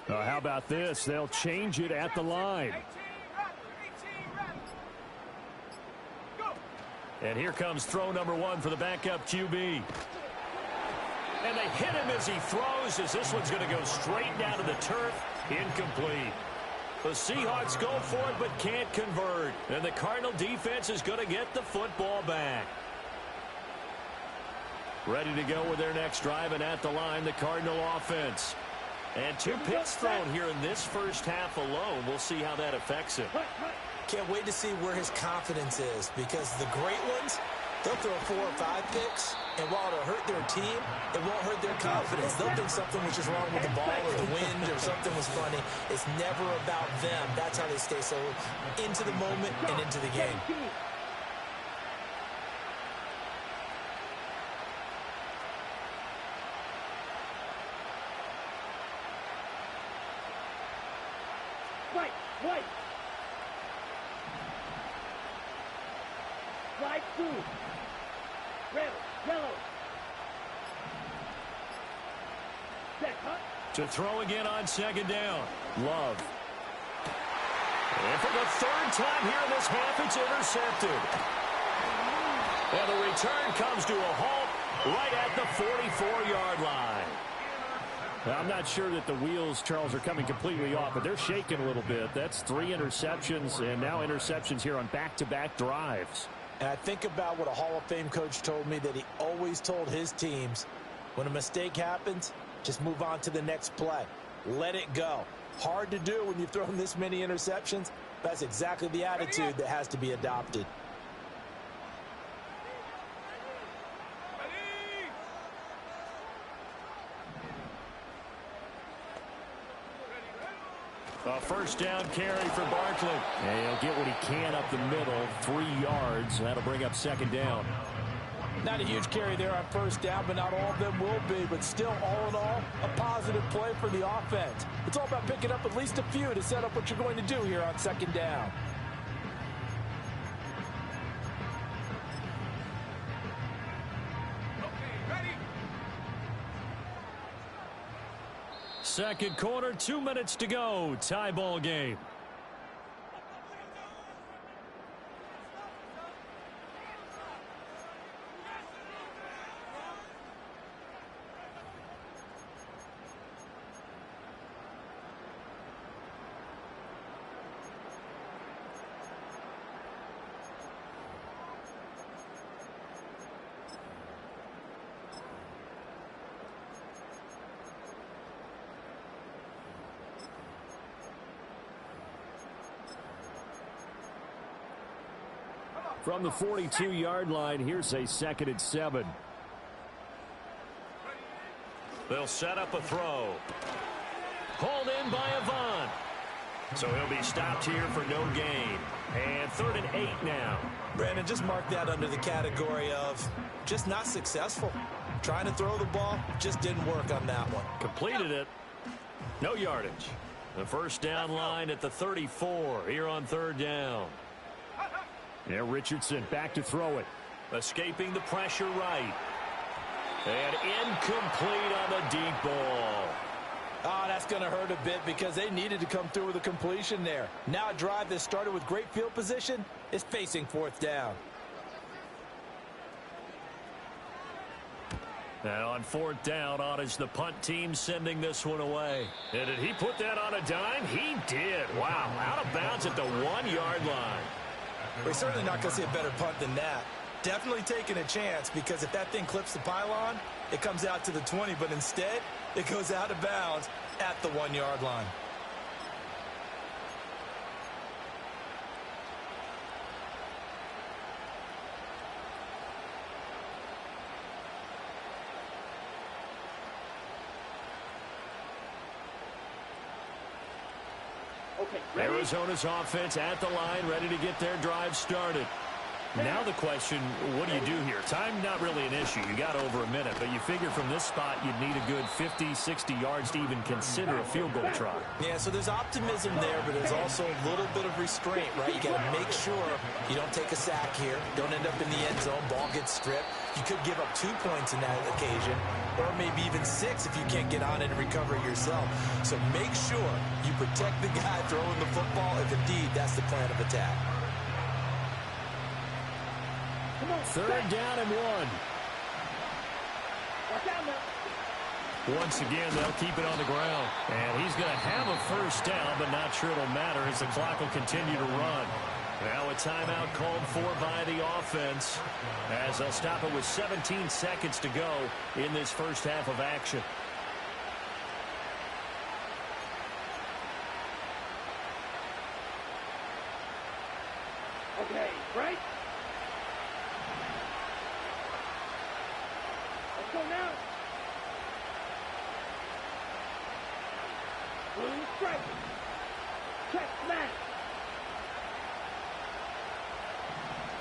How about this? They'll change it at the line. And here comes throw number 1 for the backup QB. And they hit him as he throws, as this one's going to go straight down to the turf. Incomplete. The Seahawks go for it but can't convert. And the Cardinal defense is going to get the football back. Ready to go with their next drive, and at the line, the Cardinal offense. And 2 picks thrown here in this first half alone. We'll see how that affects him. Can't wait to see where his confidence is, because the great ones, they'll throw 4 or 5 picks, and while it'll hurt their team, it won't hurt their confidence. They'll think something was just wrong with the ball or the wind or something was funny. It's never about them. That's how they stay so into the moment and into the game. White. Slide 2. Red, yellow. Set, huh? To throw again on second down. Love. And for the 3rd time here in this half, it's intercepted. And the return comes to a halt right at the 44-yard line. Well, I'm not sure that the wheels, Charles, are coming completely off, but they're shaking a little bit. That's 3 interceptions, and now interceptions here on back-to-back drives. And I think about what a Hall of Fame coach told me, that he always told his teams, when a mistake happens, just move on to the next play. Let it go. Hard to do when you've thrown this many interceptions. That's exactly the attitude that has to be adopted. A first down carry for Barkley. And he'll get what he can up the middle, 3 yards. That'll bring up second down. Not a huge carry there on first down, but not all of them will be. But still, all in all, a positive play for the offense. It's all about picking up at least a few to set up what you're going to do here on second down. Second quarter, 2 minutes to go. Tie ball game. From the 42-yard line, here's a 2nd and 7. They'll set up a throw. Hauled in by Avant. So he'll be stopped here for no gain. And 3rd and 8 now. Brandon, just mark that under the category of just not successful. Trying to throw the ball, just didn't work on that one. Completed it. No yardage. The first down line at the 34 here on 3rd down. Now Richardson back to throw it. Escaping the pressure right. And incomplete on the deep ball. Oh, that's going to hurt a bit because they needed to come through with a completion there. Now a drive that started with great field position is facing 4th down. Now on 4th down, on is the punt team sending this one away. And did he put that on a dime? He did. Wow, out of bounds at the 1-yard line. We're certainly not going to see a better punt than that. Definitely taking a chance because if that thing clips the pylon, it comes out to the 20, but instead, it goes out of bounds at the 1-yard line. Arizona's offense at the line, ready to get their drive started. Now the question, what do you do here? Time not really an issue. You got over a minute, but you figure from this spot you'd need a good 50, 60 yards to even consider a field goal try. Yeah, so there's optimism there, but there's also a little bit of restraint, right? You got to make sure you don't take a sack here, don't end up in the end zone, ball gets stripped. You could give up 2 points in that occasion, or maybe even 6 if you can't get on it and recover it yourself. So make sure you protect the guy throwing the football if indeed that's the plan of attack. 3rd down and 1. Once again, they'll keep it on the ground. And he's going to have a first down, but not sure it'll matter as the clock will continue to run. Now a timeout called for by the offense as they'll stop it with 17 seconds to go in this first half of action. Okay, right? Let's go now. Blue strike. Check smash.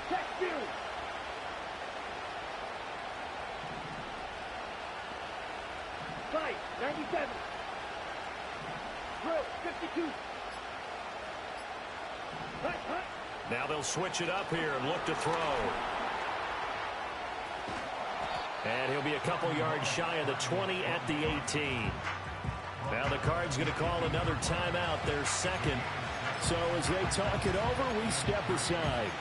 Check two. Fight, 97. Drill, 52. Hut, hut. Now they'll switch it up here and look to throw. And he'll be a couple yards shy of the 20 at the 18. Now the Cards going to call another timeout, their second. So as they talk it over, we step aside.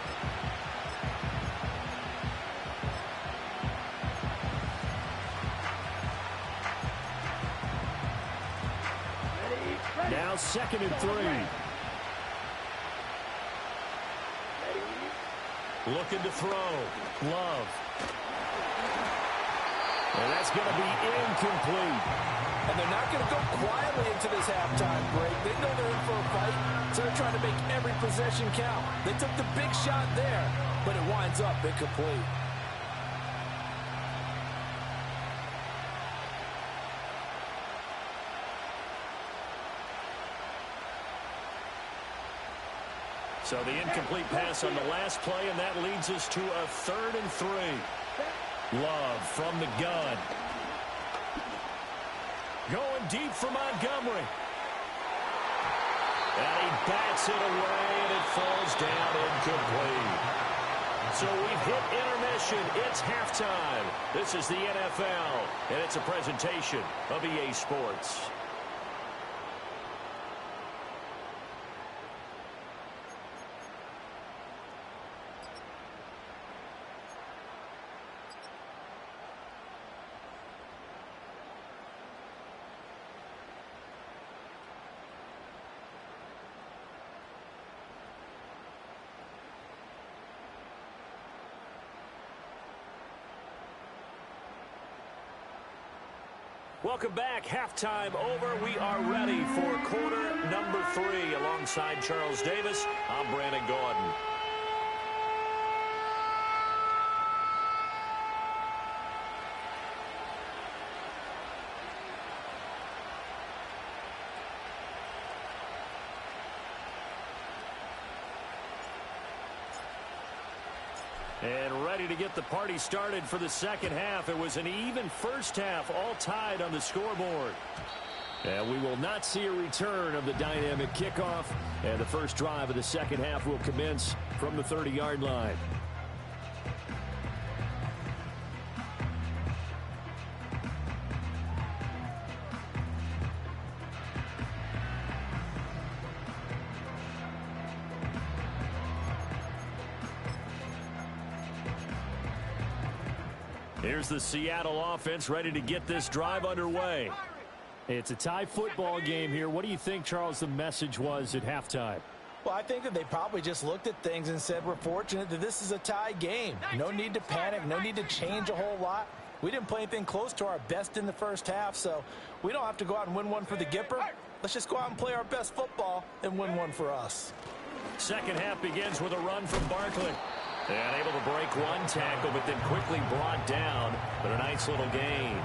Now 2nd and 3. Looking to throw. Love. And that's going to be incomplete. And they're not going to go quietly into this halftime break. They know they're in for a fight, so they're trying to make every possession count. They took the big shot there, but it winds up incomplete. So the incomplete pass on the last play, and that leads us to a 3rd and 3. Love from the gun. Going deep for Montgomery. And he bats it away, and it falls down incomplete. So we've hit intermission. It's halftime. This is the NFL, and it's a presentation of EA Sports. Welcome back. Halftime over. We are ready for quarter number 3. Alongside Charles Davis, I'm Brandon Gordon. And ready to get the party started for the second half. It was an even first half, all tied on the scoreboard. And we will not see a return of the dynamic kickoff. And the first drive of the second half will commence from the 30-yard line. Here's the Seattle offense ready to get this drive underway. It's a tie football game here. What do you think, Charles, the message was at halftime? Well, I think that they probably just looked at things and said, we're fortunate that this is a tie game. No need to panic. No need to change a whole lot. We didn't play anything close to our best in the first half, so we don't have to go out and win one for the Gipper. Let's just go out and play our best football and win one for us. Second half begins with a run from Barkley. And able to break one tackle, but then quickly brought down. But a nice little gain.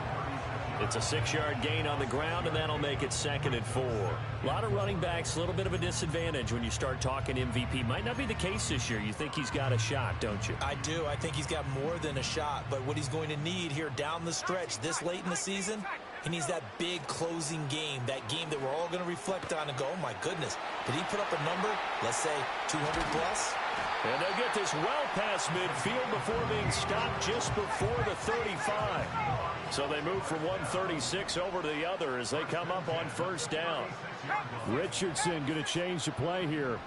It's a 6-yard gain on the ground, and that'll make it 2nd and 4. A lot of running backs, a little bit of a disadvantage when you start talking MVP. Might not be the case this year. You think he's got a shot, don't you? I do. I think he's got more than a shot. But what he's going to need here down the stretch this late in the season, he needs that big closing game, that game that we're all going to reflect on and go, oh, my goodness, did he put up a number, let's say 200 plus? And they'll get this well past midfield before being stopped just before the 35. So they move from 136 over to the other as they come up on first down. Richardson going to change the play here.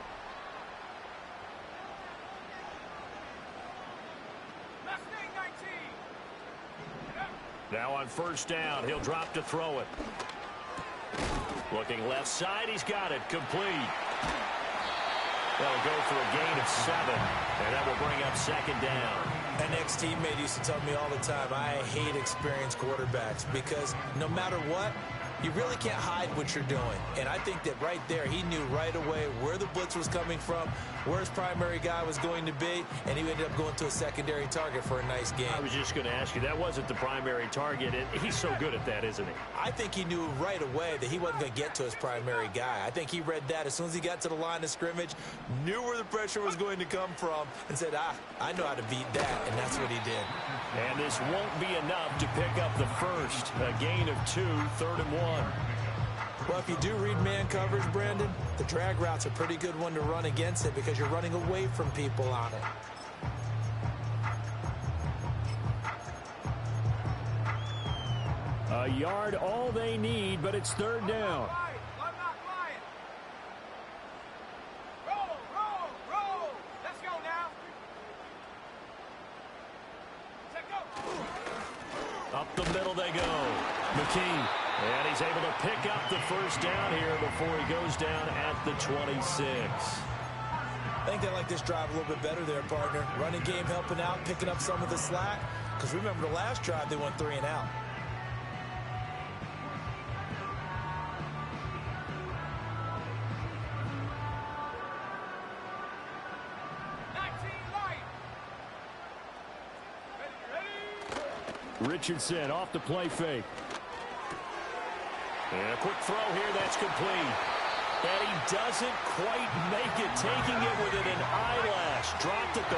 Now on first down, he'll drop to throw it. Looking left side, he's got it. Complete. That'll go for a gain of 7, and that will bring up 2nd down. An ex-teammate used to tell me all the time, I hate experienced quarterbacks because no matter what, you really can't hide what you're doing. And I think that right there, he knew right away where the blitz was coming from, where his primary guy was going to be, and he ended up going to a secondary target for a nice game. I was just going to ask you, that wasn't the primary target. He's so good at that, isn't he? I think he knew right away that he wasn't going to get to his primary guy. I think he read that as soon as he got to the line of scrimmage, knew where the pressure was going to come from, and said, I know how to beat that, and that's what he did. And this won't be enough to pick up the first. A gain of 2, 3rd and 1. Well, if you do read man coverage, Brandon, the drag route's a pretty good one to run against it because you're running away from people on it. A yard, all they need, but it's 3rd down. Up the middle they go. McKee. And he's able to pick up the first down here before he goes down at the 26. I think they like this drive a little bit better there, partner. Running game helping out, picking up some of the slack. Because remember the last drive, they went 3 and out. Richardson off the play fake. And a quick throw here, that's complete. And he doesn't quite make it, taking it within an eyelash. Dropped at the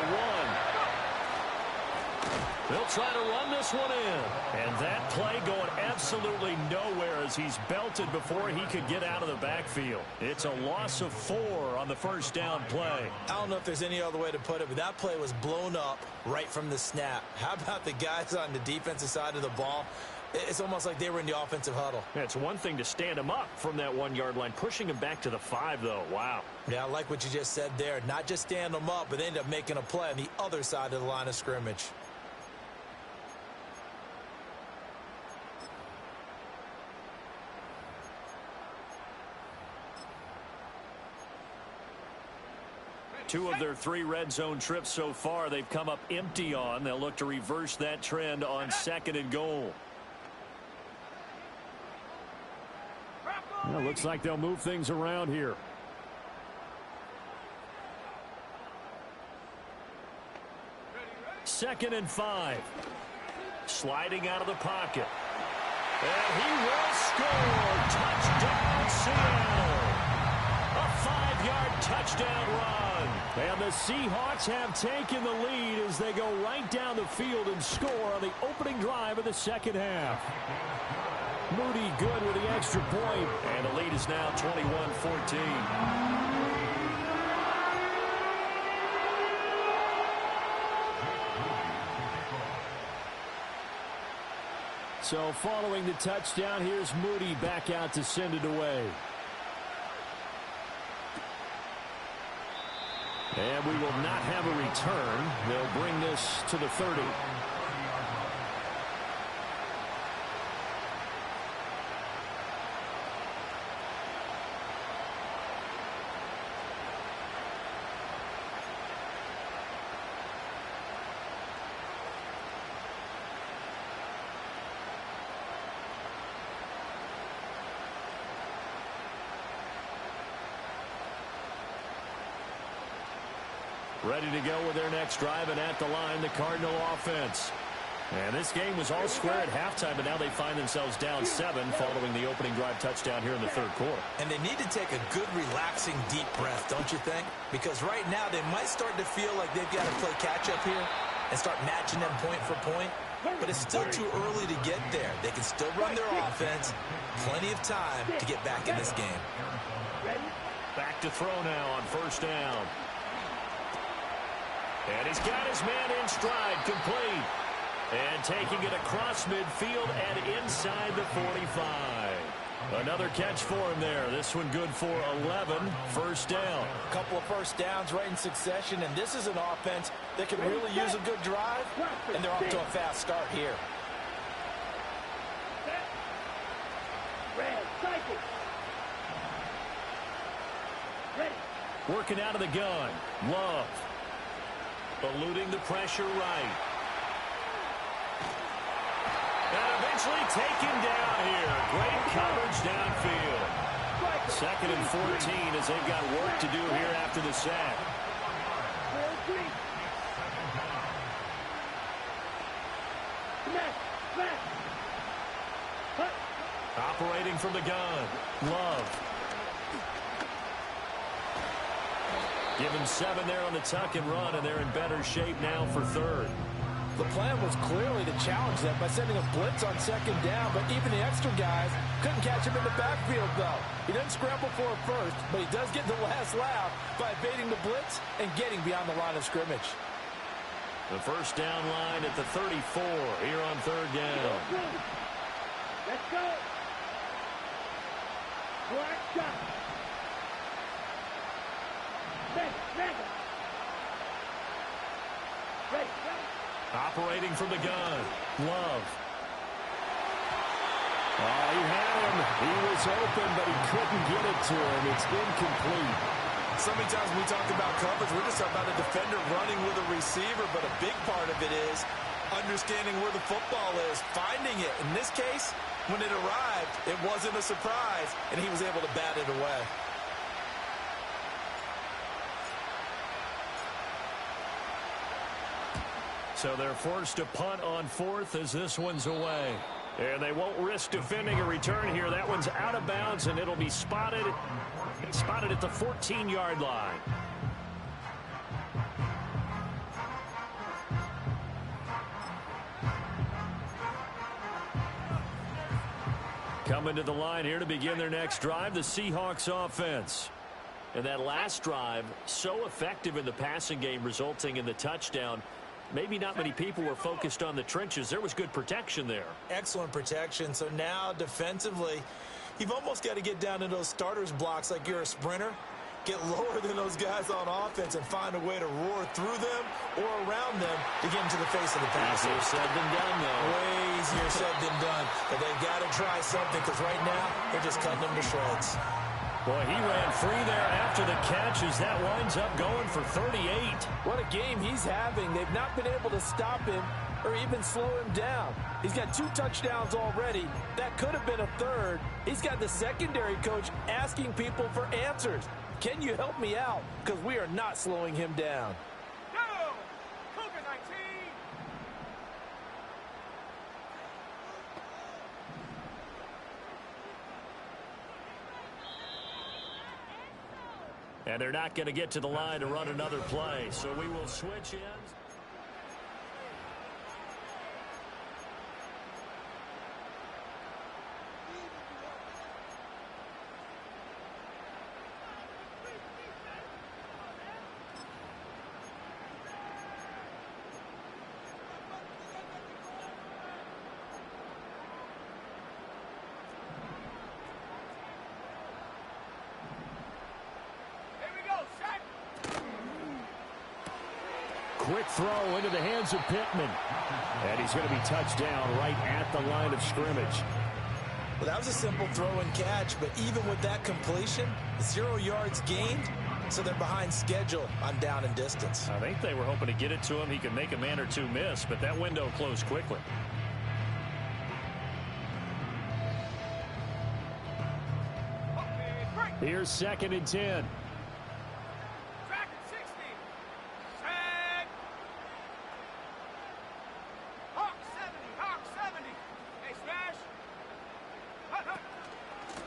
1. They'll try to run this one in. And that play going absolutely nowhere as he's belted before he could get out of the backfield. It's a loss of 4 on the first down play. I don't know if there's any other way to put it, but that play was blown up right from the snap. How about the guys on the defensive side of the ball? It's almost like they were in the offensive huddle. Yeah, it's one thing to stand him up from that 1-yard line. Pushing him back to the 5, though. Wow. Yeah, I like what you just said there. Not just stand them up, but they end up making a play on the other side of the line of scrimmage. Two of their 3 red zone trips so far they've come up empty on. They'll look to reverse that trend on 2nd and goal. Well, looks like they'll move things around here. Second and 5. Sliding out of the pocket. And he will score. Touchdown, Seattle. A 5-yard touchdown run. And the Seahawks have taken the lead as they go right down the field and score on the opening drive of the second half. Moody good with the extra point. And the lead is now 21-14. So following the touchdown, here's Moody back out to send it away. And we will not have a return. They'll bring this to the 30. Ready to go with their next drive, and at the line, the Cardinal offense. And this game was all square at halftime, but now they find themselves down 7 following the opening drive touchdown here in the third quarter. And they need to take a good, relaxing, deep breath, don't you think? Because right now they might start to feel like they've got to play catch-up here and start matching them point for point. But it's still too early to get there. They can still run their offense. Plenty of time to get back in this game. Back to throw now on first down. And he's got his man in stride, complete. And taking it across midfield and inside the 45. Another catch for him there. This one good for 11. First down. A couple of first downs right in succession, and this is an offense that can really use a good drive, and they're off to a fast start here. Working out of the gun. Love. Eluding the pressure right. And eventually taken down here. Great coverage downfield. 2nd and 14 as they've got work to do here after the sack. Operating from the gun. Love. Give him 7 there on the tuck and run, and they're in better shape now for third. The plan was clearly to challenge them by sending a blitz on second down, but even the extra guys couldn't catch him in the backfield, though. He doesn't scramble for a first, but he does get the last laugh by evading the blitz and getting beyond the line of scrimmage. The first down line at the 34 here on third down. Let's go. Black shot. Operating from the gun. Love. Oh, he had him. He was open, but he couldn't get it to him. It's incomplete. So many times when we talk about coverage, we're just talking about a defender running with a receiver, but a big part of it is understanding where the football is, finding it. In this case, when it arrived, it wasn't a surprise, and he was able to bat it away. So they're forced to punt on 4th as this one's away. And they won't risk defending a return here. That one's out of bounds, and it'll be spotted at the 14-yard line. Coming to the line here to begin their next drive, the Seahawks offense. And that last drive, so effective in the passing game, resulting in the touchdown. Maybe not many people were focused on the trenches. There was good protection there. Excellent protection. So now defensively, you've almost got to get down to those starters blocks like you're a sprinter. Get lower than those guys on offense and find a way to roar through them or around them to get into the face of the passer. Easier said than done, though. Way easier said than done. But they've got to try something because right now they're just cutting them to shreds. Boy, he ran free there after the catch as that winds up going for 38. What a game he's having. They've not been able to stop him or even slow him down. He's got 2 touchdowns already. That could have been a third. He's got the secondary coach asking people for answers. Can you help me out? Because we are not slowing him down. Cougar 19. And they're not going to get to the line to run another play, so we will switch ends. Quick throw into the hands of Pittman. And he's going to be touched down right at the line of scrimmage. Well, that was a simple throw and catch, but even with that completion, 0 yards gained, so they're behind schedule on down and distance. I think they were hoping to get it to him. He could make a man or two miss, but that window closed quickly. Here's 2nd and 10.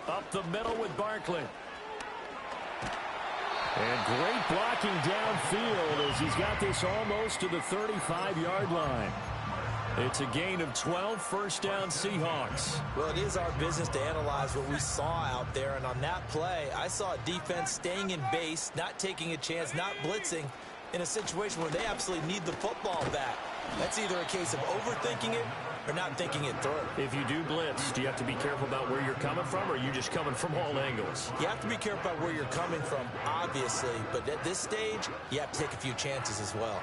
Up the middle with Barkley. And great blocking downfield as he's got this almost to the 35-yard line. It's a gain of 12, first down Seahawks. Well, it is our business to analyze what we saw out there, and on that play, I saw a defense staying in base, not taking a chance, not blitzing, in a situation where they absolutely need the football back. That's either a case of overthinking it or not thinking it through. If you do blitz, do you have to be careful about where you're coming from, or are you just coming from all angles? You have to be careful about where you're coming from, obviously, but at this stage, you have to take a few chances as well.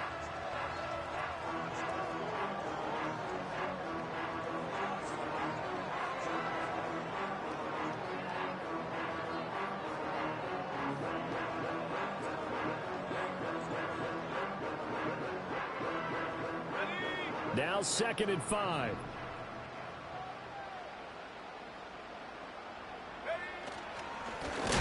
Now 2nd and 5.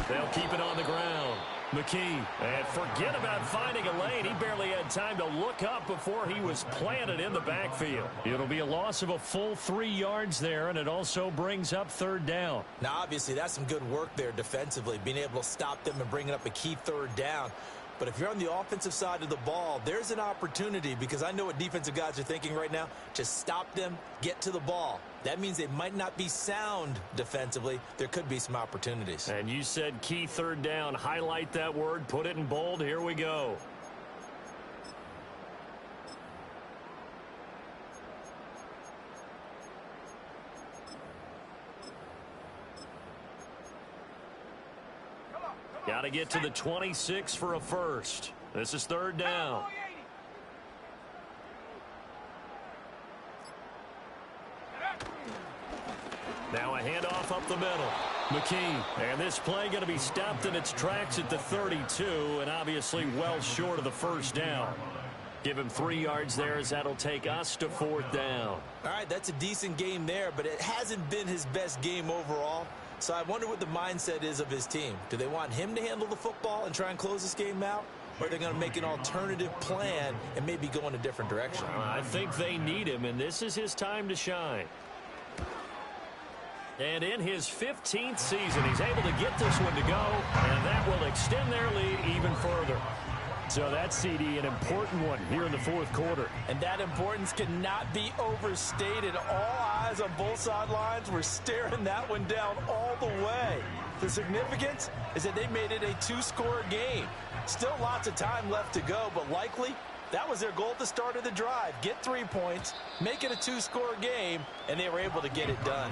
They'll keep it on the ground. McKee. And forget about finding a lane. He barely had time to look up before he was planted in the backfield. It'll be a loss of a full 3 yards there, and it also brings up 3rd down. Now, obviously, that's some good work there defensively, being able to stop them and bringing up a key 3rd down. But if you're on the offensive side of the ball, there's an opportunity, because I know what defensive guys are thinking right now. Just stop them, get to the ball. That means they might not be sound defensively. There could be some opportunities. And you said key 3rd down. Highlight that word. Put it in bold. Here we go. Got to get to the 26 for a first. This is 3rd down. Now a handoff up the middle. McKee. And this play going to be stopped in its tracks at the 32, and obviously well short of the first down. Give him 3 yards there as that'll take us to 4th down. All right, that's a decent game there, but it hasn't been his best game overall. So I wonder what the mindset is of his team. Do they want him to handle the football and try and close this game out? Or are they going to make an alternative plan and maybe go in a different direction? I think they need him, and this is his time to shine. And in his 15th season, he's able to get this one to go, and that will extend their lead even further. So that CD, an important one here in the fourth quarter. And that importance cannot be overstated. All eyes on both sidelines were staring that one down all the way. The significance is that they made it a 2-score game. Still lots of time left to go, but likely that was their goal at the start of the drive. Get 3 points, make it a 2-score game, and they were able to get it done.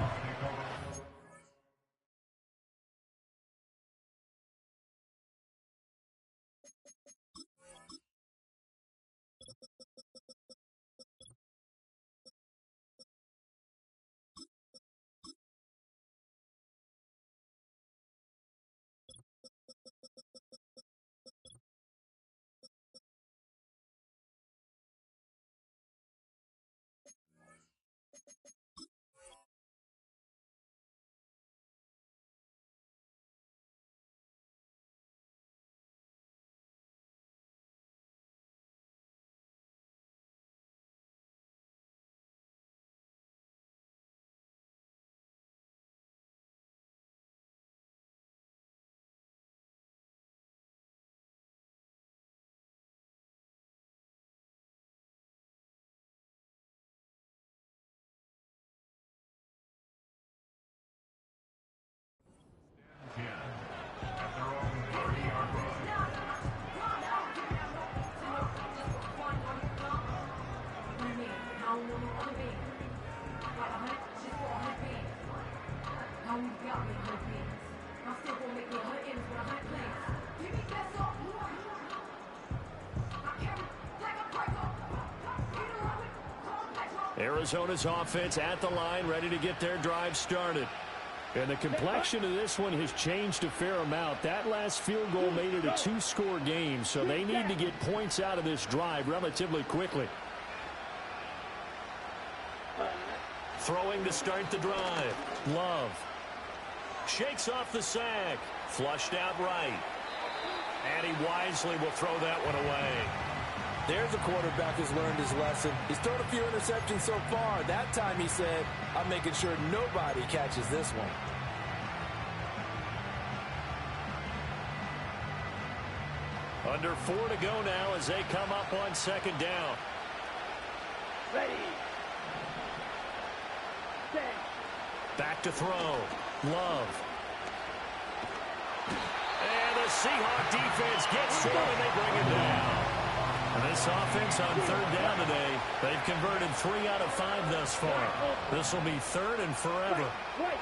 Arizona's offense at the line, ready to get their drive started. And the complexion of this one has changed a fair amount. That last field goal made it a 2-score game, so they need to get points out of this drive relatively quickly. Throwing to start the drive. Love. Shakes off the sack. Flushed out right. And he wisely will throw that one away. There's a quarterback who's learned his lesson. He's thrown a few interceptions so far. That time he said, I'm making sure nobody catches this one. Under 4 to go now as they come up on second down. Ready. Set. Back to throw. Love. And the Seahawk defense gets to him and they bring him down. And this offense on third down today, they've converted 3 out of 5 thus far. This will be third and forever. Right.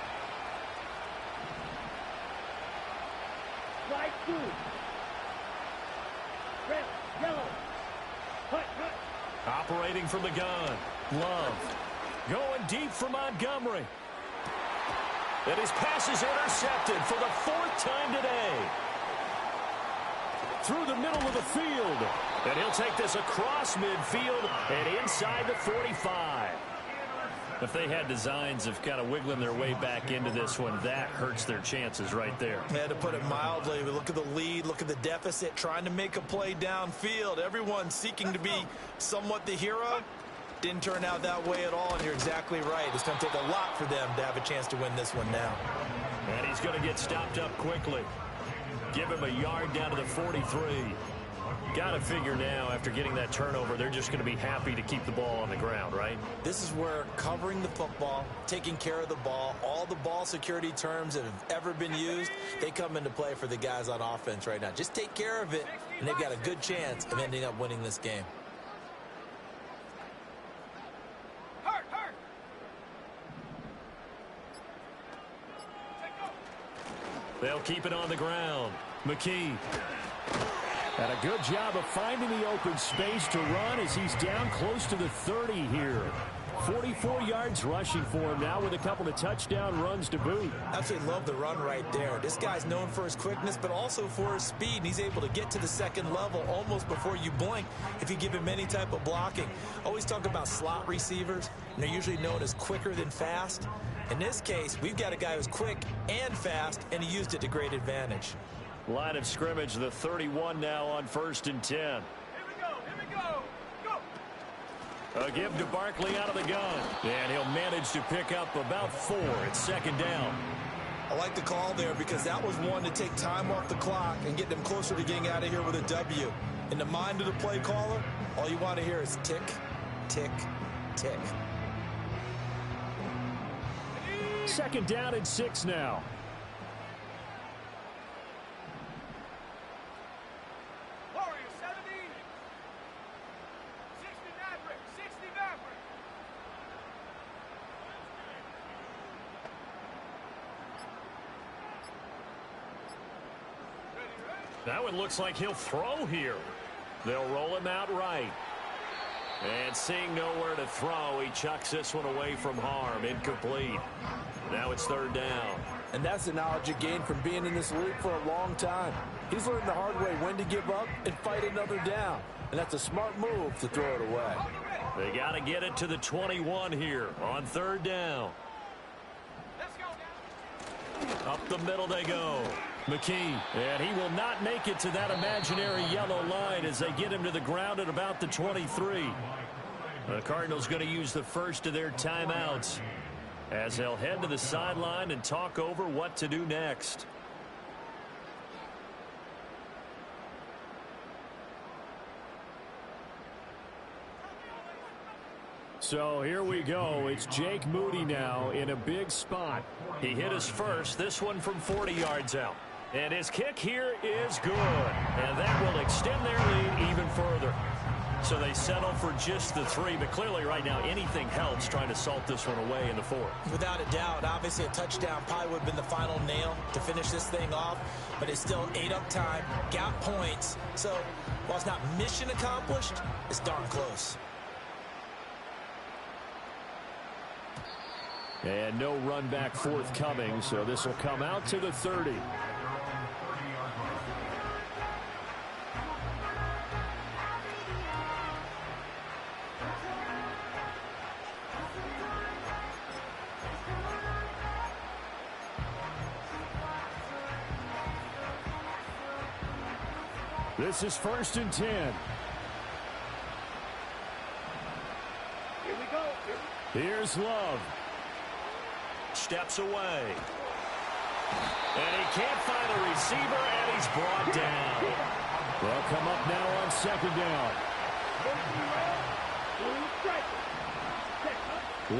Slide 2. Red, yellow. Hut. Operating from the gun. Love. Going deep for Montgomery. And his pass is intercepted for the 4th time today. Through the middle of the field. And he'll take this across midfield and inside the 45. If they had designs of kind of wiggling their way back into this one, that hurts their chances right there. Yeah, to put it mildly, we look at the lead, look at the deficit, trying to make a play downfield. Everyone seeking to be somewhat the hero. Didn't turn out that way at all, and you're exactly right. It's going to take a lot for them to have a chance to win this one now. And he's going to get stopped up quickly. Give him a yard down to the 43. Got to figure now, after getting that turnover, they're just going to be happy to keep the ball on the ground, right? This is where covering the football, taking care of the ball, all the ball security terms that have ever been used, they come into play for the guys on offense right now. Just take care of it, and they've got a good chance of ending up winning this game. They'll keep it on the ground. McKee. And a good job of finding the open space to run as he's down close to the 30 here. 44 yards rushing for him now with a couple of touchdown runs to boot. Absolutely love the run right there. This guy's known for his quickness, but also for his speed. And he's able to get to the second level almost before you blink if you give him any type of blocking. Always talk about slot receivers, and they're usually known as quicker than fast. In this case, we've got a guy who's quick and fast, and he used it to great advantage. Line of scrimmage, the 31 now on 1st and 10. Here we go. Go. A give to Barkley out of the gun. And he'll manage to pick up about 4 at second down. I like the call there because that was one to take time off the clock and get them closer to getting out of here with a W. In the mind of the play caller, all you want to hear is tick, tick, tick. Second down and 6 now. Warriors 70. 60 Maverick. 60 Maverick. That one looks like he'll throw here. They'll roll him out right. And seeing nowhere to throw, he chucks this one away from harm. Incomplete. Now it's third down. And that's the knowledge you gain from being in this league for a long time. He's learned the hard way when to give up and fight another down. And that's a smart move to throw it away. They got to get it to the 21 here on third down. Up the middle they go. McKee, and he will not make it to that imaginary yellow line as they get him to the ground at about the 23. The Cardinals going to use the first of their timeouts as they'll head to the sideline and talk over what to do next. So here we go. It's Jake Moody now in a big spot. He hit his first, this one from 40 yards out. And his kick here is good. And that will extend their lead even further. So they settle for just the 3. But clearly right now anything helps trying to salt this one away in the 4th. Without a doubt, obviously a touchdown probably would have been the final nail to finish this thing off. But it's still ate up time, got points. So while it's not mission accomplished, it's darn close. And no run back forthcoming, so this will come out to the 30. This is 1st and 10. Here we go. Here's Love. Steps away. And he can't find a receiver, and he's brought down. They'll come up now on 2nd down.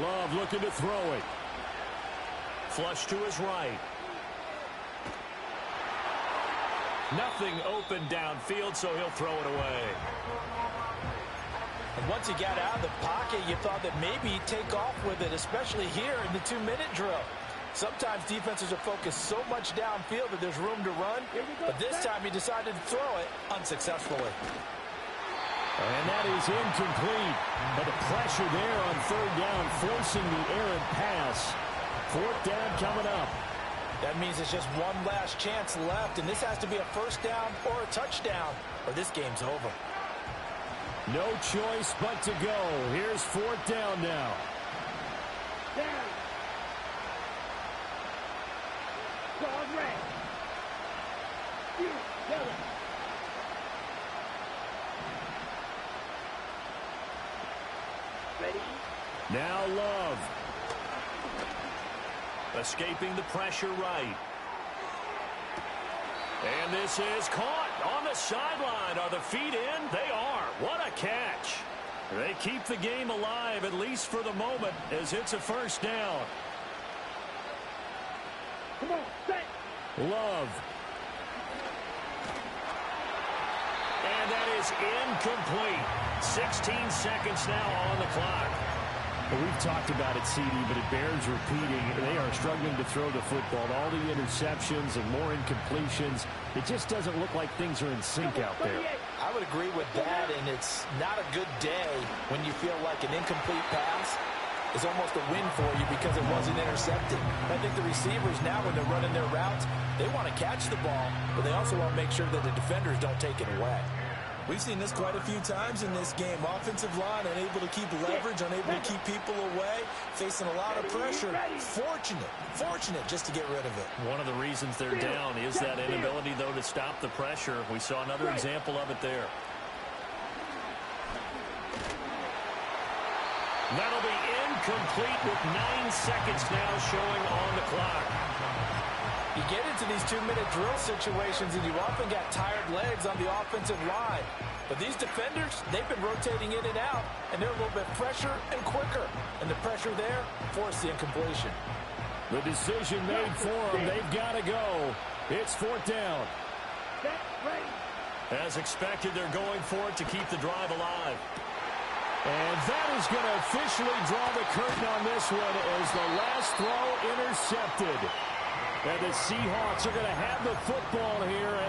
Love looking to throw it. Flush to his right. Nothing open downfield, so he'll throw it away. And once he got out of the pocket, you thought that maybe he'd take off with it, especially here in the 2-minute drill. Sometimes defenses are focused so much downfield that there's room to run, but this time he decided to throw it unsuccessfully. And that is incomplete. But the pressure there on 3rd down, forcing the errant pass. 4th down coming up. That means it's just one last chance left, and this has to be a 1st down or a touchdown, or this game's over. No choice but to go. Here's 4th down now. Down. Dog red. Yellow. Ready? Now Love. Escaping the pressure right. And this is caught on the sideline. Are the feet in? They are. What a catch. They keep the game alive, at least for the moment, as it's a 1st down. Come on, set. Love. And that is incomplete. 16 seconds now on the clock. Well, we've talked about it, CD, but it bears repeating. They are struggling to throw the football. All the interceptions and more incompletions. It just doesn't look like things are in sync out there. I would agree with that, and it's not a good day when you feel like an incomplete pass is almost a win for you because it wasn't intercepted. I think the receivers now, when they're running their routes, they want to catch the ball, but they also want to make sure that the defenders don't take it away. We've seen this quite a few times in this game. Offensive line unable to keep leverage, unable to keep people away, facing a lot of pressure. Fortunate just to get rid of it. One of the reasons they're down is that inability, though, to stop the pressure. We saw another example of it there. That'll be incomplete with 9 seconds now showing on the clock. You get into these 2-minute drill situations, and you often got tired legs on the offensive line. But these defenders, they've been rotating in and out, and they're a little bit fresher and quicker. And the pressure there forced the incompletion. The decision made for them. They've got to go. It's 4th down. As expected, they're going for it to keep the drive alive. And that is going to officially draw the curtain on this one as the last throw intercepted. And the Seahawks are going to have the football here at